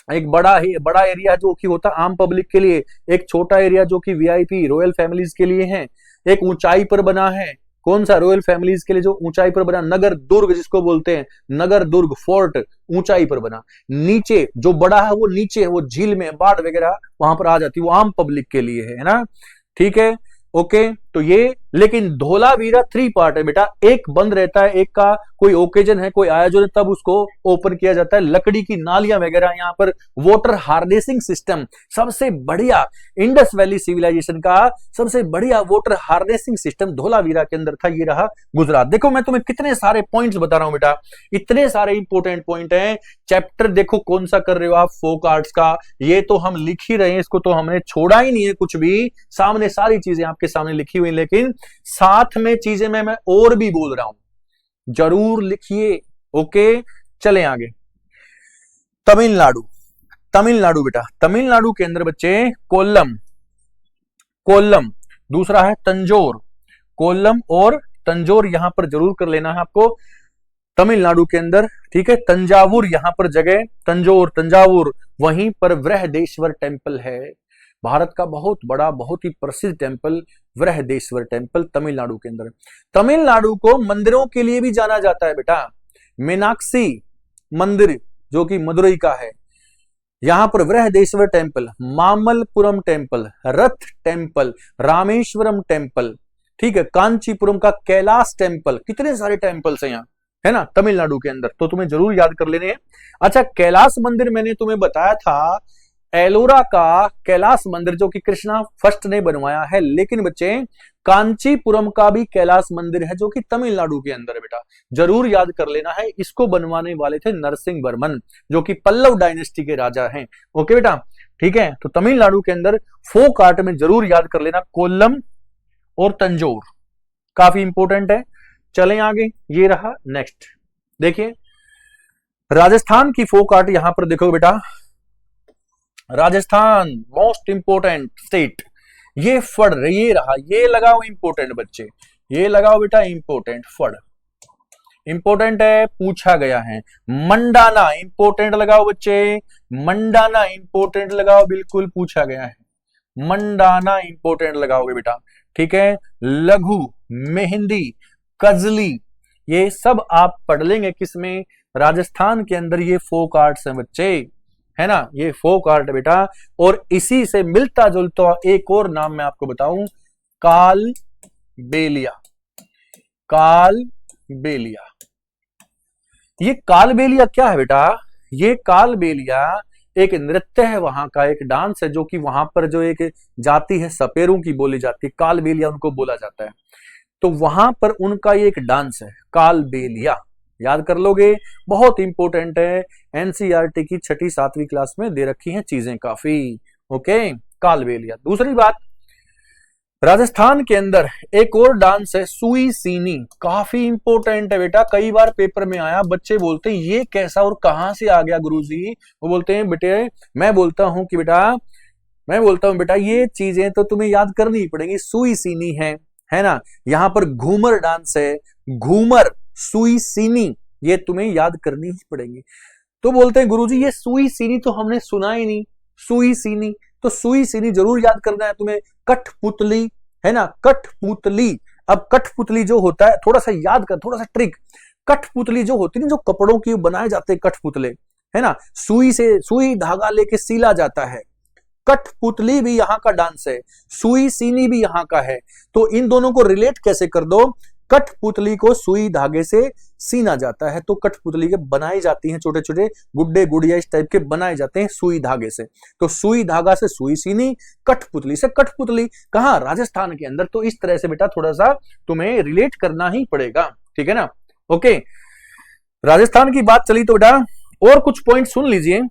एक बड़ा एरिया जो कि होता आम पब्लिक के लिए, एक छोटा एरिया जो कि वीआईपी रॉयल फैमिलीज के लिए है, एक ऊंचाई पर बना है। कौन सा? रॉयल फैमिलीज के लिए जो ऊंचाई पर बना, नगर दुर्ग जिसको बोलते हैं, नगर दुर्ग फोर्ट ऊंचाई पर बना। नीचे जो बड़ा है वो नीचे है, वो झील में बाढ़ वगैरह वहां पर आ जाती है, वो आम पब्लिक के लिए है ना, ठीक है। ओके, तो ये, लेकिन धोलावीरा 3 पार्ट है बेटा। एक बंद रहता है, एक का कोई ओकेजन है, कोई आयोजन है, तब उसको ओपन किया जाता है। लकड़ी की नालियां वगैरह, यहाँ पर वाटर हार्नेसिंग सिस्टम, सबसे बढ़िया इंडस वैली सिविलाइजेशन का सबसे बढ़िया वाटर हार्नेसिंग सिस्टम धोलावीरा के अंदर था। ये रहा गुजरात। देखो मैं तुम्हें कितने सारे पॉइंट्स बता रहा हूं बेटा, इतने सारे इंपोर्टेंट पॉइंट हैं। चैप्टर देखो कौन सा कर रहे हो आप, फोक आर्ट्स का, ये तो हम लिख ही रहे हैं, इसको तो हमने छोड़ा ही नहीं है कुछ भी। सामने सारी चीजें आपके सामने लिखी हुई, लेकिन साथ में चीजें मैं और भी बोल रहा हूं, जरूर लिखिए। ओके, चलें आगे। तमिलनाडु, तमिलनाडु बेटा, तमिलनाडु के अंदर बच्चे कोल्लम, कोल्लम, दूसरा है तंजोर, कोल्लम और तंजौर यहां पर जरूर कर लेना है आपको, तमिलनाडु के अंदर, ठीक है। तंजावुर यहां पर जगह, तंजावुर वहीं पर बृहदेश्वर टेम्पल है, भारत का बहुत बड़ा बहुत ही प्रसिद्ध टेम्पल बृहदेश्वर टेम्पल तमिलनाडु के अंदर। तमिलनाडु को मंदिरों के लिए भी जाना जाता है बेटा, मीनाक्षी मंदिर जो कि मदुरई का है, यहां पर बृहदेश्वर टेम्पल, मामल्लपुरम टेम्पल, रथ टेम्पल, रामेश्वरम टेम्पल, ठीक है, कांचीपुरम का कैलाश टेम्पल, कितने सारे टेम्पल्स हैं यहाँ, है ना, तमिलनाडु के अंदर, तो तुम्हें जरूर याद कर लेने हैं। अच्छा, कैलाश मंदिर मैंने तुम्हें बताया था, एलोरा का कैलाश मंदिर जो कि कृष्णा फर्स्ट ने बनवाया है, लेकिन बच्चे कांचीपुरम का भी कैलाश मंदिर है जो कि तमिलनाडु के अंदर है बेटा, जरूर याद कर लेना है। इसको बनवाने वाले थे नरसिंह वर्मन जो कि पल्लव डायनेस्टी के राजा हैं। ओके बेटा, ठीक है, तो तमिलनाडु के अंदर फोक आर्ट में जरूर याद कर लेना कोल्लम और तंजौर, काफी इंपोर्टेंट है। चलें आगे, ये रहा नेक्स्ट, देखिए राजस्थान की फोक आर्ट यहां पर देखो बेटा, राजस्थान मोस्ट इंपोर्टेंट स्टेट, ये फड़, ये रहा, ये लगाओ इंपोर्टेंट बच्चे, ये लगाओ बेटा इंपोर्टेंट, फड़ इंपोर्टेंट है, पूछा गया है। मंडाना इंपोर्टेंट लगाओ बच्चे, मंडाना इंपोर्टेंट लगाओ, बिल्कुल पूछा गया है, मंडाना इंपोर्टेंट लगाओगे बेटा, ठीक है। लघु, मेहंदी, कजली, ये सब आप पढ़ लेंगे किसमें, राजस्थान के अंदर ये फोक आर्ट्स हैं बच्चे, है ना, ये फोक आर्ट बेटा। और इसी से मिलता जुलता एक और नाम मैं आपको बताऊं, काल बेलिया, काल बेलिया। ये काल बेलिया क्या है बेटा, ये काल बेलिया एक नृत्य है, वहां का एक डांस है जो कि वहां पर जो एक जाति है सपेरों की बोली जाती है, काल बेलिया उनको बोला जाता है, तो वहां पर उनका ये एक डांस है काल बेलिया, याद कर लोगे, बहुत इंपॉर्टेंट है, एनसीईआरटी की 6ठी 7वीं क्लास में दे रखी हैं चीजें काफी। ओके, काल बेलिया। दूसरी बात, राजस्थान के अंदर एक और डांस है सुई सीनी, काफी इंपॉर्टेंट है बेटा, कई बार पेपर में आया, बच्चे बोलते हैं ये कैसा और कहां से आ गया गुरुजी, वो बोलते हैं बेटे, मैं बोलता हूं बेटा ये चीजें तो तुम्हें याद करनी ही पड़ेगी, सुई सीनी है ना, यहां पर घूमर डांस है, घूमर, सुई सीनी, ये तुम्हें याद करनी ही पड़ेगी। तो बोलते हैं गुरुजी ये सुई सीनी तो हमने सुना ही नहीं, सुई सीनी, तो सुई सीनी जरूर याद करना है तुम्हें। कठपुतली, है ना, कठपुतली, अब कठपुतली जो होता है, थोड़ा सा याद कर, थोड़ा सा ट्रिक, कठपुतली जो होती है जो कपड़ों की बनाए जाते हैं कठपुतले, है ना, सुई से, सुई धागा लेके सीला जाता है, कठपुतली भी यहाँ का डांस है, सुई सीनी भी यहाँ का है, तो इन दोनों को रिलेट कैसे कर दो, कठपुतली को सुई धागे से सीना जाता है, तो कठपुतली के बनाई जाती हैं, छोटे छोटे गुड्डे गुड़िया इस टाइप के बनाए जाते हैं सुई धागे से, तो सुई धागा से सुई सीनी, कठपुतली से कठपुतली, कहां, राजस्थान के अंदर। तो इस तरह से बेटा थोड़ा सा तुम्हें रिलेट करना ही पड़ेगा, ठीक है ना। ओके, राजस्थान की बात चली तो बेटा और कुछ पॉइंट सुन लीजिए।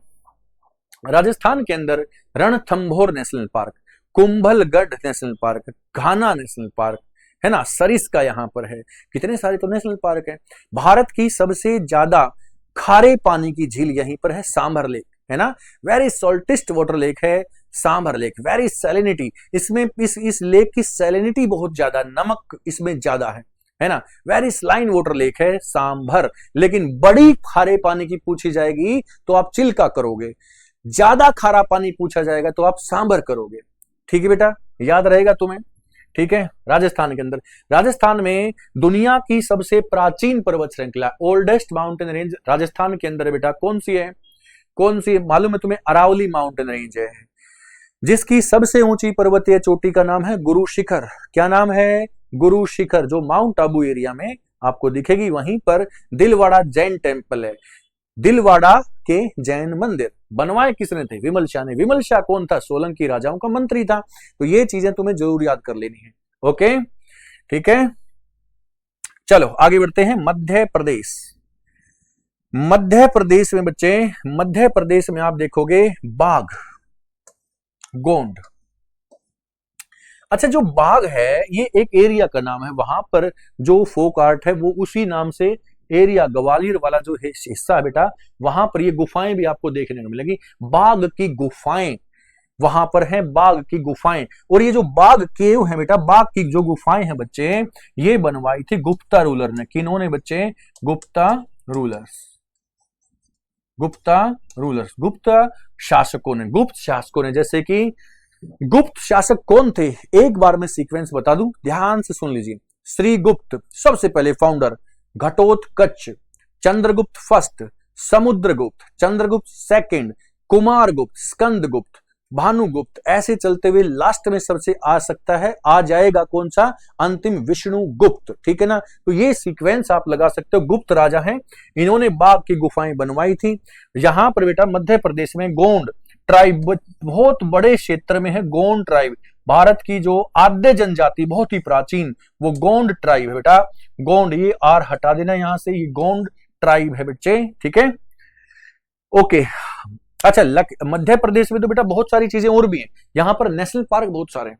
राजस्थान के अंदर Ranthambore national park, Kumbhalgarh national park, Ghana national park, है ना, सरिस्का यहां पर है, कितने सारे तो नेशनल पार्क है। भारत की सबसे ज्यादा खारे पानी की झील यहीं पर है, सांभर लेक, है ना, वेरी सॉल्टेस्ट वाटर लेक है सांभर लेक, वेरी सैलिनिटी, इसमें इस लेक की सैलिनिटी बहुत ज्यादा, नमक इसमें ज्यादा है ना, वेरी स्लाइन वाटर लेक है सांभर। लेकिन बड़ी खारे पानी की पूछी जाएगी तो आप चिल्का करोगे, ज्यादा खारा पानी पूछा जाएगा तो आप सांभर करोगे, ठीक है बेटा, याद रहेगा तुम्हें, ठीक है। राजस्थान के अंदर, राजस्थान में दुनिया की सबसे प्राचीन पर्वत श्रृंखला, ओल्डेस्ट माउंटेन रेंज राजस्थान के अंदर है बेटा, कौन सी है, कौन सी मालूम है तुम्हें, अरावली माउंटेन रेंज है, जिसकी सबसे ऊंची पर्वतीय चोटी का नाम है गुरु शिखर। क्या नाम है, गुरु शिखर, जो माउंट आबू एरिया में आपको दिखेगी। वहीं पर दिलवाड़ा जैन टेम्पल है, दिलवाड़ा के जैन मंदिर बनवाए किसने थे, विमल शाह ने। विमल शाह कौन था, सोलंकी राजाओं का मंत्री था। तो ये चीजें तुम्हें जरूर याद कर लेनी है, ओके, ठीक है। चलो आगे बढ़ते हैं। मध्य प्रदेश, मध्य प्रदेश में बच्चे, मध्य प्रदेश में आप देखोगे बाघ, गोंड। अच्छा, जो बाघ है ये एक एरिया का नाम है, वहां पर जो फोक आर्ट है वो उसी नाम से एरिया, ग्वालियर वाला जो हिस्सा है बेटा, वहां पर ये गुफाएं भी आपको देखने को मिलेगी, बाघ की गुफाएं, वहां पर है बाघ की गुफाएं। और ये जो बाघ केव है बेटा, बाघ की जो गुफाएं हैं बच्चे, ये बनवाई थी गुप्ता रूलर ने। किन्होंने बच्चे? गुप्ता रूलर्स। गुप्ता रूलर्स, गुप्त शासकों ने, गुप्त शासकों ने। जैसे कि गुप्त शासक कौन थे, एक बार में सीक्वेंस बता दूं, ध्यान से सुन लीजिए। श्रीगुप्त सबसे पहले founder, Ghatotkacha, Chandragupta first, Samudragupta, Chandragupta second, Kumaragupta, Skandagupta, Bhanugupta, ऐसे चलते हुए लास्ट में सबसे आ सकता है, आ जाएगा कौन सा? अंतिम विष्णुगुप्त। ठीक है ना? तो ये सीक्वेंस आप लगा सकते हो। गुप्त राजा हैं, इन्होंने बाघ की गुफाएं बनवाई थी। यहां पर बेटा मध्य प्रदेश में गोंड ट्राइब बहुत बड़े क्षेत्र में है। गोंड ट्राइब भारत की जो आद्य जनजाति, बहुत ही प्राचीन, वो गोंड ट्राइब है बेटा। गोंड, ये आर हटा देना यहां से, ये गोंड ट्राइब है बच्चे। ठीक है, ओके। अच्छा, मध्य प्रदेश में तो बेटा बहुत सारी चीजें और भी हैं। यहां पर नेशनल पार्क बहुत सारे हैं,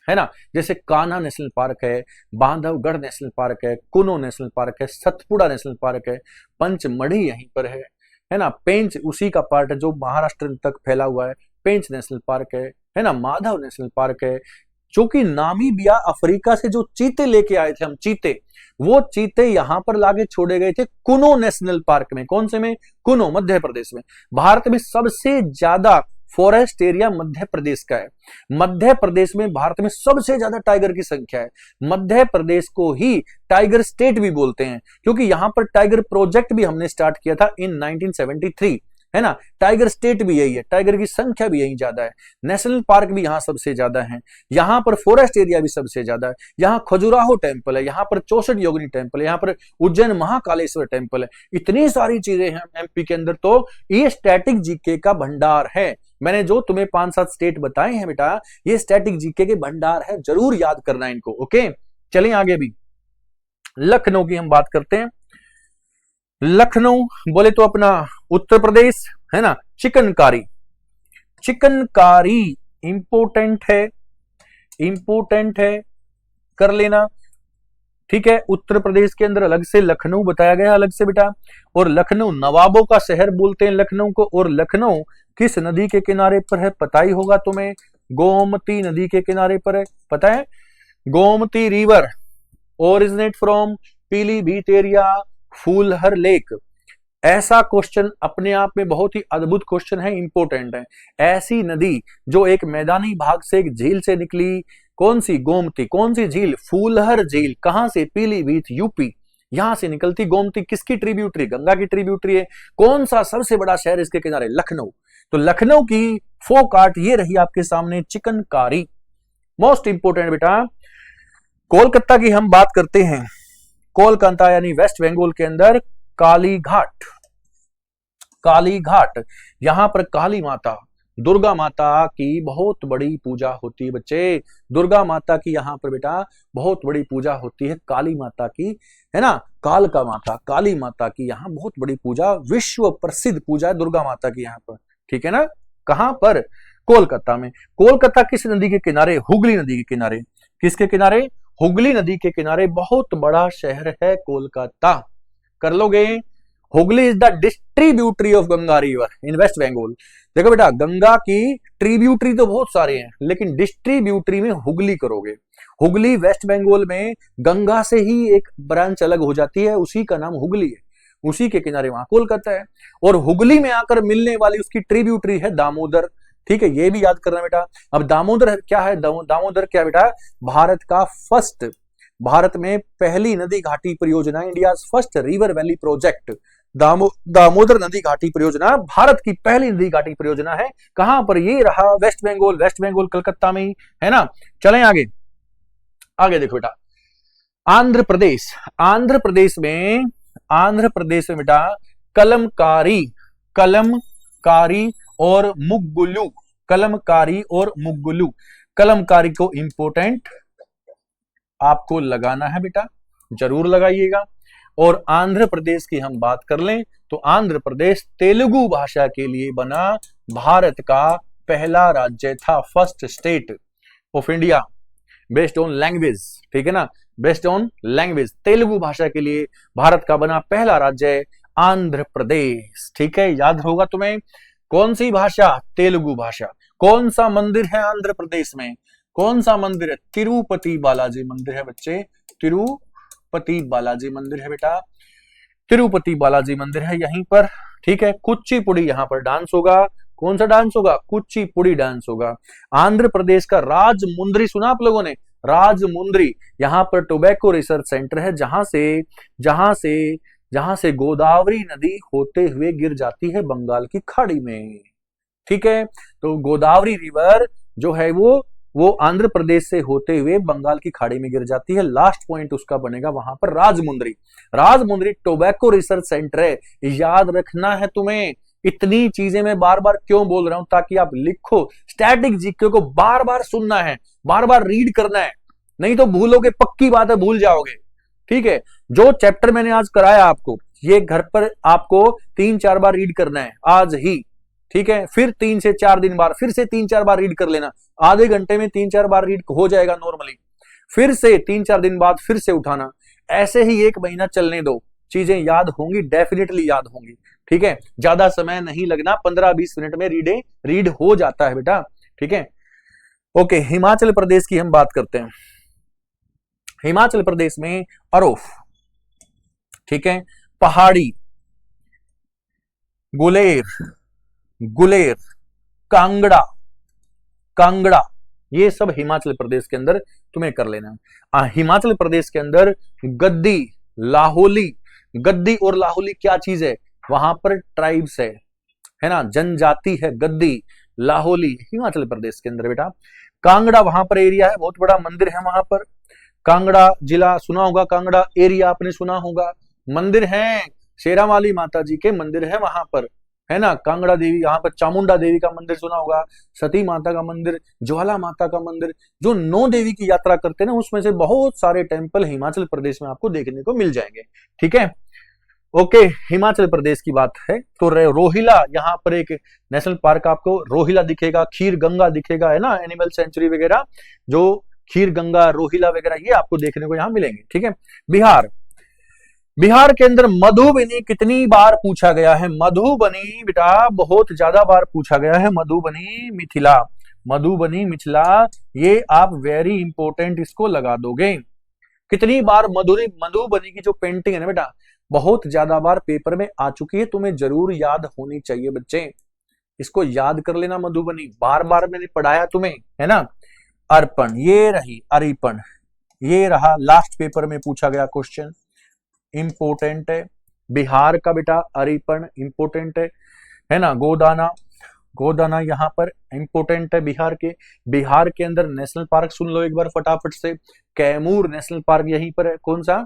है ना? जैसे कान्हा नेशनल पार्क है, बांधवगढ़ नेशनल पार्क है, कुनो नेशनल पार्क है, सतपुड़ा नेशनल पार्क है, पंचमढ़ी यहीं पर है ना? पेंच उसी का पार्ट है जो महाराष्ट्र तक फैला हुआ है, पेंच नेशनल पार्क है ना? माधव नेशनल पार्क है, जो कि नामीबिया अफ्रीका से जो चीते लेके आए थे हम, चीते, वो चीते यहां पर लाके छोड़े गए थे कुनो नेशनल पार्क में। कौन से में? कुनो, मध्य प्रदेश में। भारत में सबसे ज्यादा फॉरेस्ट एरिया मध्य प्रदेश का है। मध्य प्रदेश में भारत में सबसे ज्यादा टाइगर की संख्या है। मध्य प्रदेश को ही टाइगर स्टेट भी बोलते हैं, क्योंकि यहां पर टाइगर प्रोजेक्ट भी हमने स्टार्ट किया था इन 1973, है ना? टाइगर स्टेट भी यही है, टाइगर की संख्या भी यही ज्यादा है, नेशनल पार्क भी यहां सबसे ज्यादा है, यहां पर फॉरेस्ट एरिया भी सबसे ज्यादा है। यहाँ खजुराहो टेम्पल है, यहाँ पर 64 योगिनी टेम्पल है, यहाँ पर उज्जैन महाकालेश्वर टेम्पल है। इतनी सारी चीजें हैं एमपी के अंदर, तो ये स्टैटिक जीके का भंडार है। मैंने जो तुम्हें 5-7 स्टेट बताए हैं बेटा, ये स्टैटिक जीके के भंडार है, जरूर याद करना इनको। ओके, चलिए आगे भी। लखनऊ की हम बात करते हैं। लखनऊ बोले तो अपना उत्तर प्रदेश, है ना? चिकनकारी, चिकनकारी इंपोर्टेंट है, इंपोर्टेंट है, कर लेना। ठीक है, उत्तर प्रदेश के अंदर अलग से लखनऊ बताया गया, अलग से बेटा। और लखनऊ नवाबों का शहर बोलते हैं लखनऊ को। और लखनऊ किस नदी के किनारे पर है, पता ही होगा तुम्हें, गोमती नदी के किनारे पर है, पता है? Gomti river originate from Pilibhit area, Phulhar lake. ऐसा क्वेश्चन अपने आप में बहुत ही अद्भुत क्वेश्चन है, इंपोर्टेंट है। ऐसी नदी जो एक मैदानी भाग से, एक झील से निकली, कौन सी? गोमती। कौन सी झील? फूलहर झील। कहां से? पीलीभीत, यूपी, यहां से निकलती गोमती। किसकी ट्रिब्यूटरी? गंगा की ट्रिब्यूटरी है। कौन सा सबसे बड़ा शहर इसके किनारे? लखनऊ। तो लखनऊ की फोक आर्ट ये रही आपके सामने, चिकनकारी, मोस्ट इंपोर्टेंट बेटा। कोलकाता की हम बात करते हैं। कोलकाता यानी वेस्ट बंगाल के अंदर कालीघाट, कालीघाट, यहां पर काली माता, दुर्गा माता की बहुत बड़ी पूजा होती है बच्चे। दुर्गा माता की यहां पर बेटा बहुत बड़ी पूजा होती है, काली माता की, है ना? काल का माता, काली माता की यहां बहुत बड़ी पूजा, विश्व प्रसिद्ध पूजा है दुर्गा माता की यहां पर। ठीक है ना? कहां पर? कोलकाता में। कोलकाता किस नदी के किनारे? हुगली नदी के किनारे। किसके किनारे? हुगली नदी के किनारे। बहुत बड़ा शहर है कोलकाता, कर लोगे? Hooghly is the distributary of Ganga river in West Bengal. देखो बेटा, गंगा की ट्रिब्यूटरी तो बहुत सारे हैं, लेकिन डिस्ट्रीब्यूटरी में हुगली करोगे। हुगली वेस्ट बंगाल में गंगा से ही एक ब्रांच अलग हो जाती है, उसी का नाम हुगली है, उसी के किनारे वहां कोलकाता है। और हुगली में आकर मिलने वाली उसकी ट्रिब्यूटरी है दामोदर। ठीक है, ये भी याद करना बेटा। अब दामोदर क्या है? दामोदर क्या बेटा? भारत का फर्स्ट, भारत में पहली नदी घाटी परियोजना, India first river valley project. Damodar नदी घाटी परियोजना भारत की पहली नदी घाटी परियोजना है। कहां पर? ये रहा वेस्ट बंगाल, वेस्ट बंगाल कलकत्ता में ही, है ना? चलें आगे। आगे देखो बेटा, आंध्र प्रदेश। आंध्र प्रदेश में, आंध्र प्रदेश में बेटा कलमकारी, कलमकारी और मुग्गुलू, कलमकारी और मुग्गुलू। कलमकारी को इंपोर्टेंट आपको लगाना है बेटा, जरूर लगाइएगा। और आंध्र प्रदेश की हम बात कर लें तो आंध्र प्रदेश तेलुगु भाषा के लिए बना भारत का पहला राज्य था, first state of India based on language. ठीक है ना? बेस्ड ऑन लैंग्वेज, तेलुगु भाषा के लिए भारत का बना पहला राज्य आंध्र प्रदेश। ठीक है, याद होगा तुम्हें, कौन सी भाषा? तेलुगु भाषा। कौन सा मंदिर है आंध्र प्रदेश में? कौन सा मंदिर है? तिरुपति बालाजी मंदिर है बच्चे, तिरुपति बालाजी मंदिर है बेटा, तिरुपति बालाजी मंदिर है यहीं पर। ठीक है, कुचिपुड़ी यहाँ पर डांस होगा। कौन सा डांस होगा? कुचिपुड़ी डांस होगा। आंध्र प्रदेश का राजमुंद्री सुना आप लोगों ने? राजमुंद्री, यहाँ पर टोबैको रिसर्च सेंटर है, जहां से गोदावरी नदी होते हुए गिर जाती है बंगाल की खाड़ी में। ठीक है, तो गोदावरी रिवर जो है वो आंध्र प्रदेश से होते हुए बंगाल की खाड़ी में गिर जाती है। लास्ट पॉइंट उसका बनेगा वहां पर Rajahmundry. Rajahmundry tobacco research centre है, याद रखना है तुम्हें। इतनी चीजें मैं बार बार क्यों बोल रहा हूं? ताकि आप लिखो। स्टैटिक जीके को बार बार सुनना है, बार बार रीड करना है, नहीं तो भूलोगे, पक्की बात है भूल जाओगे। ठीक है, जो चैप्टर मैंने आज कराया आपको, ये घर पर आपको 3-4 बार रीड करना है आज ही। ठीक है, फिर 3 से 4 दिन बाद फिर से 3-4 बार रीड कर लेना। आधे घंटे में 3-4 बार रीड हो जाएगा नॉर्मली। फिर से 3-4 दिन बाद फिर से उठाना। ऐसे ही 1 महीना चलने दो, चीजें याद होंगी, डेफिनेटली याद होंगी। ठीक है, ज्यादा समय नहीं लगना, 15-20 मिनट में रीड हो जाता है बेटा। ठीक है, ओके, हिमाचल प्रदेश की हम बात करते हैं। हिमाचल प्रदेश में अरोफ, ठीक है, पहाड़ी, गुलेर, कांगड़ा, ये सब हिमाचल प्रदेश के अंदर तुम्हें कर लेना है। हिमाचल प्रदेश के अंदर गद्दी और लाहौली क्या चीज है? वहां पर ट्राइब्स है ना, जनजाति है। गद्दी, लाहौली हिमाचल प्रदेश के अंदर बेटा। कांगड़ा वहां पर एरिया है, बहुत बड़ा मंदिर है वहां पर। कांगड़ा जिला सुना होगा, कांगड़ा एरिया आपने सुना होगा। मंदिर है, शेरावाली माता जी के मंदिर है वहां पर, है ना। कांगड़ा देवी, यहाँ पर चामुंडा देवी का मंदिर सुना होगा, सती माता का मंदिर, ज्वाला माता का मंदिर। जो 9 देवी की यात्रा करते हैं ना, उसमें से बहुत सारे टेम्पल हिमाचल प्रदेश में आपको देखने को मिल जाएंगे। ठीक है, ओके, हिमाचल प्रदेश की बात है तो रोहिला, यहाँ पर एक नेशनल पार्क आपको रोहिला दिखेगा, खीर गंगा दिखेगा, है ना, एनिमल सेंचुरी वगैरह, जो खीर गंगा, रोहिला वगैरह ये आपको देखने को यहाँ मिलेंगे। ठीक है, बिहार के अंदर मधुबनी कितनी बार पूछा गया है? मधुबनी बेटा बहुत ज्यादा बार पूछा गया है। मधुबनी, मिथिला, ये आप वेरी इंपॉर्टेंट इसको लगा दोगे। कितनी बार मधुबनी की जो पेंटिंग है ना बेटा, बहुत ज्यादा बार पेपर में आ चुकी है, तुम्हें जरूर याद होनी चाहिए बच्चे। इसको याद कर लेना, मधुबनी बार बार मैंने पढ़ाया तुम्हें, है ना। अर्पण, ये रही अरिपण, ये रहा लास्ट पेपर में पूछा गया क्वेश्चन, इंपोर्टेंट है। बिहार का बेटा अरिपण इंपोर्टेंट है ना। गोदाना यहाँ पर इंपोर्टेंट है बिहार के अंदर। नेशनल पार्क सुन लो एक बार फटाफट से। कैमूर नेशनल पार्क यहीं पर है। कौन सा?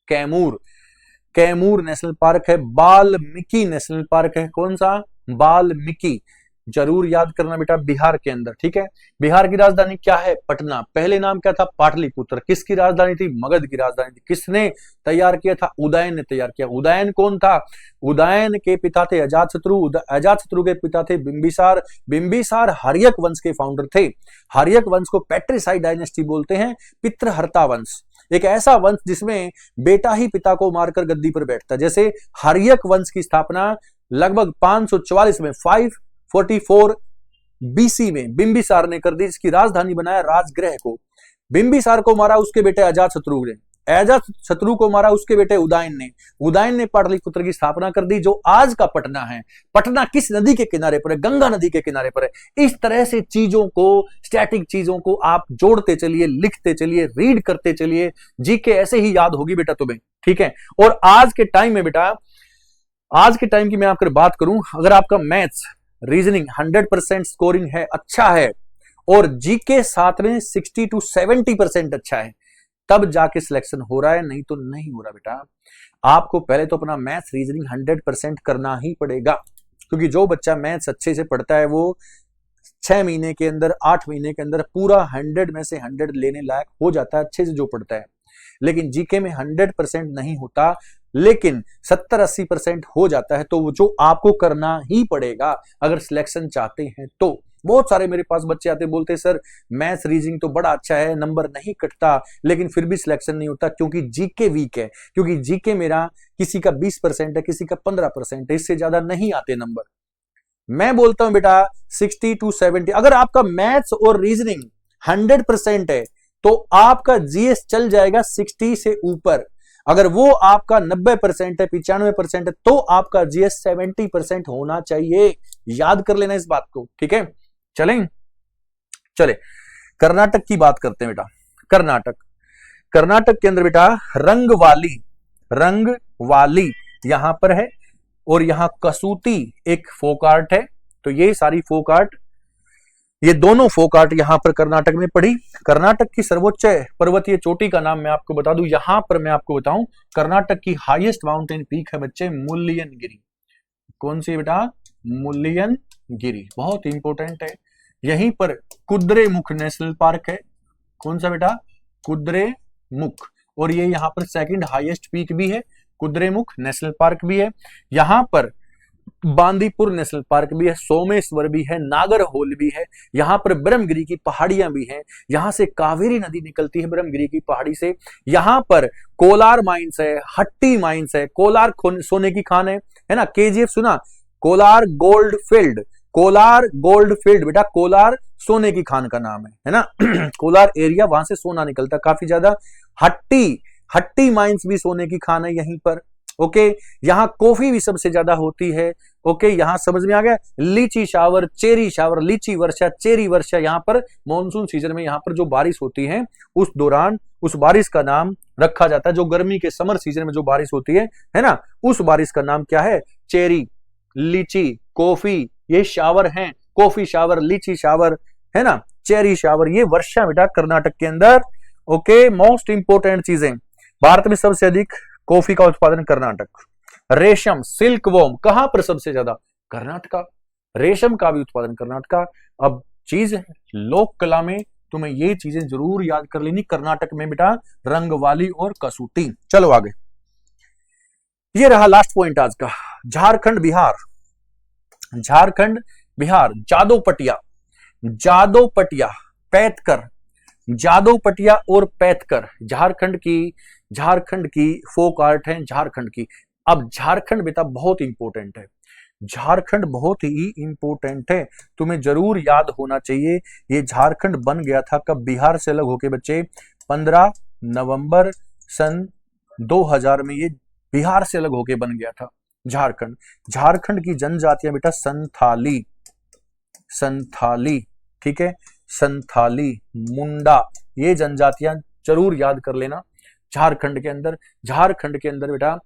कैमूर नेशनल पार्क है। वाल्मीकि नेशनल पार्क है। कौन सा? वाल्मीकि, जरूर याद करना बेटा, बिहार के अंदर। ठीक है, बिहार की राजधानी क्या है? पटना। पहले नाम क्या था? पाटलिपुत्र। किसकी राजधानी थी? मगध की राजधानी थी। किसने तैयार किया था? उदयन ने तैयार किया। उदयन कौन था? उदयन के पिता थे अजातशत्रु। अजातशत्रु के पिता थे बिंबिसार। बिंबिसार हर्यक वंश के फाउंडर थे। हर्यक वंश को पैट्रिसाइड डायनेस्टी बोलते हैं, पितृहर्ता वंश। एक ऐसा वंश जिसमें बेटा ही पिता को मारकर गद्दी पर बैठता। जैसे हर्यक वंश की स्थापना लगभग 544 में 544 बीसी में बिंबिसार ने कर दी, जिसकी राजधानी बनाया राजगृह को। बिंबिसार को मारा उसके बेटे अजातशत्रु ने। अजातशत्रु को मारा उसके बेटे उदयन ने। उदयन ने पाटलिपुत्र की स्थापना कर दी, जो आज का पटना है। पटना किस नदी के किनारे पर है? गंगा नदी के किनारे पर है। इस तरह से चीजों को, स्टैटिक चीजों को आप जोड़ते चलिए, लिखते चलिए, रीड करते चलिए। जीके ऐसे ही याद होगी बेटा तुम्हें। ठीक है, और आज के टाइम में बेटा, आज के टाइम की मैं आपको बात करूं, अगर आपका मैथ्स रीजनिंग 100% स्कोरिंग है, अच्छा है, और जीके साथ में 60 to 70% अच्छा है, तब जाके सिलेक्शन हो रहा है, नहीं तो नहीं हो रहा बेटा। आपको पहले तो अपना मैथ्स रीजनिंग 100% करना ही पड़ेगा, क्योंकि जो बच्चा मैथ्स अच्छे से पढ़ता है वो 6 महीने के अंदर, 8 महीने के अंदर पूरा 100 में से 100 लेने लायक हो जाता है, अच्छे से जो पढ़ता है। लेकिन जीके में 100% नहीं होता, लेकिन 70-80% हो जाता है, तो वो जो आपको करना ही पड़ेगा अगर सिलेक्शन चाहते हैं तो। बहुत सारे मेरे पास बच्चे आते बोलते हैं सर मैथ्स रीजनिंग तो बड़ा अच्छा है, नंबर नहीं कटता, लेकिन फिर भी सिलेक्शन नहीं होता, क्योंकि जीके वीक है। क्योंकि जीके मेरा किसी का 20% है, किसी का 15% है, इससे ज्यादा नहीं आते नंबर। मैं बोलता हूं बेटा 60 to 70। अगर आपका मैथ्स और रीजनिंग 100% है तो आपका जीएस चल जाएगा 60 से ऊपर। अगर वो आपका 90% है, 95% है, तो आपका जीएस 70% होना चाहिए। याद कर लेना इस बात को, ठीक है। चले कर्नाटक की बात करते हैं बेटा। कर्नाटक के अंदर बेटा रंग वाली यहां पर है, और यहां कसूती एक फोक आर्ट है। तो ये सारी फोक आर्ट, ये दोनों फोक आर्ट यहां पर कर्नाटक में पड़ी। कर्नाटक की सर्वोच्च पर्वतीय चोटी का नाम मैं आपको बता दूं, यहां पर मैं आपको बताऊं, कर्नाटक की हाईएस्ट माउंटेन पीक है बच्चे मुल्लियनगिरी। कौन सी बेटा? मुल्लियनगिरी, बहुत इंपॉर्टेंट है। यहीं पर कुद्रेमुख नेशनल पार्क है। कौन सा बेटा? कुद्रेमुख। और ये यहां पर सेकंड हाईएस्ट पीक भी है, कुद्रेमुख नेशनल पार्क भी है। यहां पर बांदीपुर नेशनल पार्क भी है, सोमेश्वर भी है, नागरहोल भी है। यहां पर ब्रह्मगिरी की पहाड़ियां भी हैं, यहां से कावेरी नदी निकलती है ब्रह्मगिरी की पहाड़ी से। यहां पर कोलार माइंस है, हट्टी माइंस है, कोलार सोने की खान है ना। केजीएफ सुना? कोलार गोल्ड फील्ड बेटा, कोलार सोने की खान का नाम है ना। कोलार एरिया, वहां से सोना निकलता काफी ज्यादा। हट्टी माइंस भी सोने की खान है यहीं पर। ओके, यहां कॉफी भी सबसे ज्यादा होती है। ओके, यहां समझ में आ गया। लीची शावर, चेरी शावर, लीची वर्षा, चेरी वर्षा, यहां पर मॉनसून सीजन में यहां पर जो बारिश होती है उस दौरान उस बारिश का नाम रखा जाता है। जो गर्मी के समर सीजन में जो बारिश होती है ना, उस बारिश का नाम क्या है? चेरी, लीची, कॉफी, ये शावर हैं। कॉफी शावर, लीची शावर, है ना, चेरी शावर, ये वर्षा बेटा कर्नाटक के अंदर। ओके, मोस्ट इंपोर्टेंट चीजें, भारत में सबसे अधिक कॉफी का उत्पादन कर्नाटक। रेशम, सिल्क वॉर्म, कहां पर सबसे ज्यादा? कर्नाटका। रेशम का भी उत्पादन कर्नाटका। अब चीज है लोक कला में तुम्हें ये चीजें जरूर याद कर लेनी। कर्नाटक में बेटा रंगवाली और कसौटी। चलो आगे, ये रहा लास्ट पॉइंट आज का। झारखंड बिहार, जादोपटिया, पैतकर, झारखंड की फोक आर्ट है झारखंड की। अब झारखंड बेटा बहुत इंपॉर्टेंट है, झारखंड बहुत ही इंपॉर्टेंट है, तुम्हें जरूर याद होना चाहिए। ये झारखंड बन गया था कब? बिहार से अलग होके बच्चे 15 नवंबर सन 2000 में ये बिहार से अलग होके बन गया था झारखंड की जनजातियां बेटा संथाली, ठीक है, संथाली, मुंडा, ये जनजातियां जरूर याद कर लेना। झारखंड के अंदर बेटा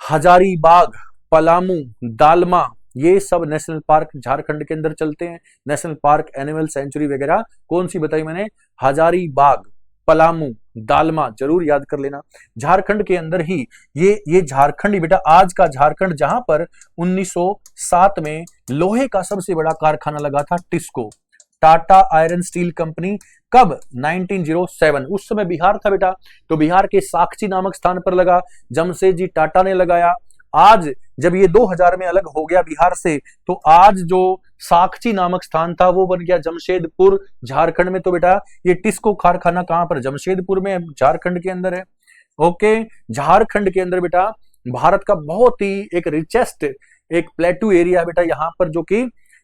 हजारीबाग, पलामू, दालमा, ये सब नेशनल पार्क झारखंड के अंदर चलते हैं। नेशनल पार्क, एनिमल सेंचुरी वगैरह कौन सी बताई मैंने? हजारीबाग, पलामू, दालमा, जरूर याद कर लेना। झारखंड के अंदर ही ये झारखंड ही बेटा, आज का झारखंड, जहां पर 1907 में लोहे का सबसे बड़ा कारखाना लगा था, TISCO, Tata iron steel company. कब? 1907। उस समय बिहार था बेटा, तो बिहार के साक्षी नामक स्थान पर लगा, जमशेदजी टाटा ने लगाया। आज जब ये 2000 में अलग हो गया बिहार से, तो आज जो साक्षी नामक स्थान था वो बन गया जमशेदपुर, झारखंड में। तो बेटा ये टिस्को कारखाना कहां पर? जमशेदपुर में, झारखंड के अंदर है। ओके, झारखंड के अंदर बेटा भारत का बहुत ही एक रिचेस्ट एक प्लेटू एरिया बेटा, यहां पर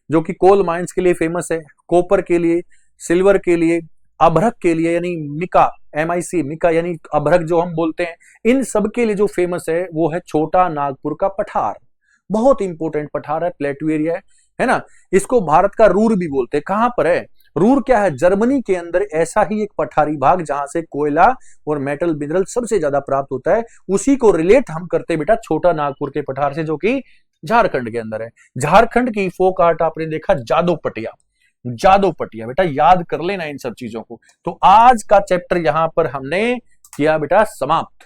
जो कि कोल माइंस के लिए फेमस है, कॉपर के लिए, सिल्वर के लिए, अभ्रक के लिए, यानी मिका, मिका यानी अभ्रक जो हम बोलते हैं, इन सब के लिए जो फेमस है वो है छोटा नागपुर का पठार। बहुत इंपॉर्टेंट पठार है, प्लेटू एरिया है ना। इसको भारत का रूर भी बोलते हैं। कहां पर है रूर? क्या है? जर्मनी के अंदर ऐसा ही एक पठारी भाग जहां से कोयला और मेटल मिनरल सबसे ज्यादा प्राप्त होता है, उसी को रिलेट हम करते हैं बेटा छोटा नागपुर के पठार से, जो कि झारखंड के अंदर है। झारखंड की फोक आर्ट आपने देखा जादोपटिया बेटा, याद कर लेना इन सब चीजों को। तो आज का चैप्टर यहां पर हमने किया बेटा समाप्त।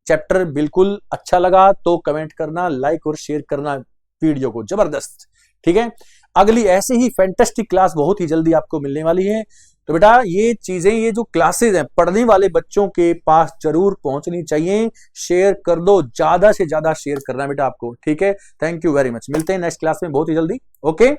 चैप्टर बिल्कुल अच्छा लगा तो कमेंट करना, लाइक और शेयर करना वीडियो को, जबरदस्त, ठीक है। अगली ऐसे ही फैंटास्टिक क्लास बहुत ही जल्दी आपको मिलने वाली है। तो बेटा ये चीजें, ये जो क्लासेस हैं, पढ़ने वाले बच्चों के पास जरूर पहुंचनी चाहिए। शेयर कर दो, ज्यादा से ज्यादा शेयर करना बेटा आपको, ठीक है। थैंक यू वेरी मच, मिलते हैं नेक्स्ट क्लास में बहुत ही जल्दी। ओके।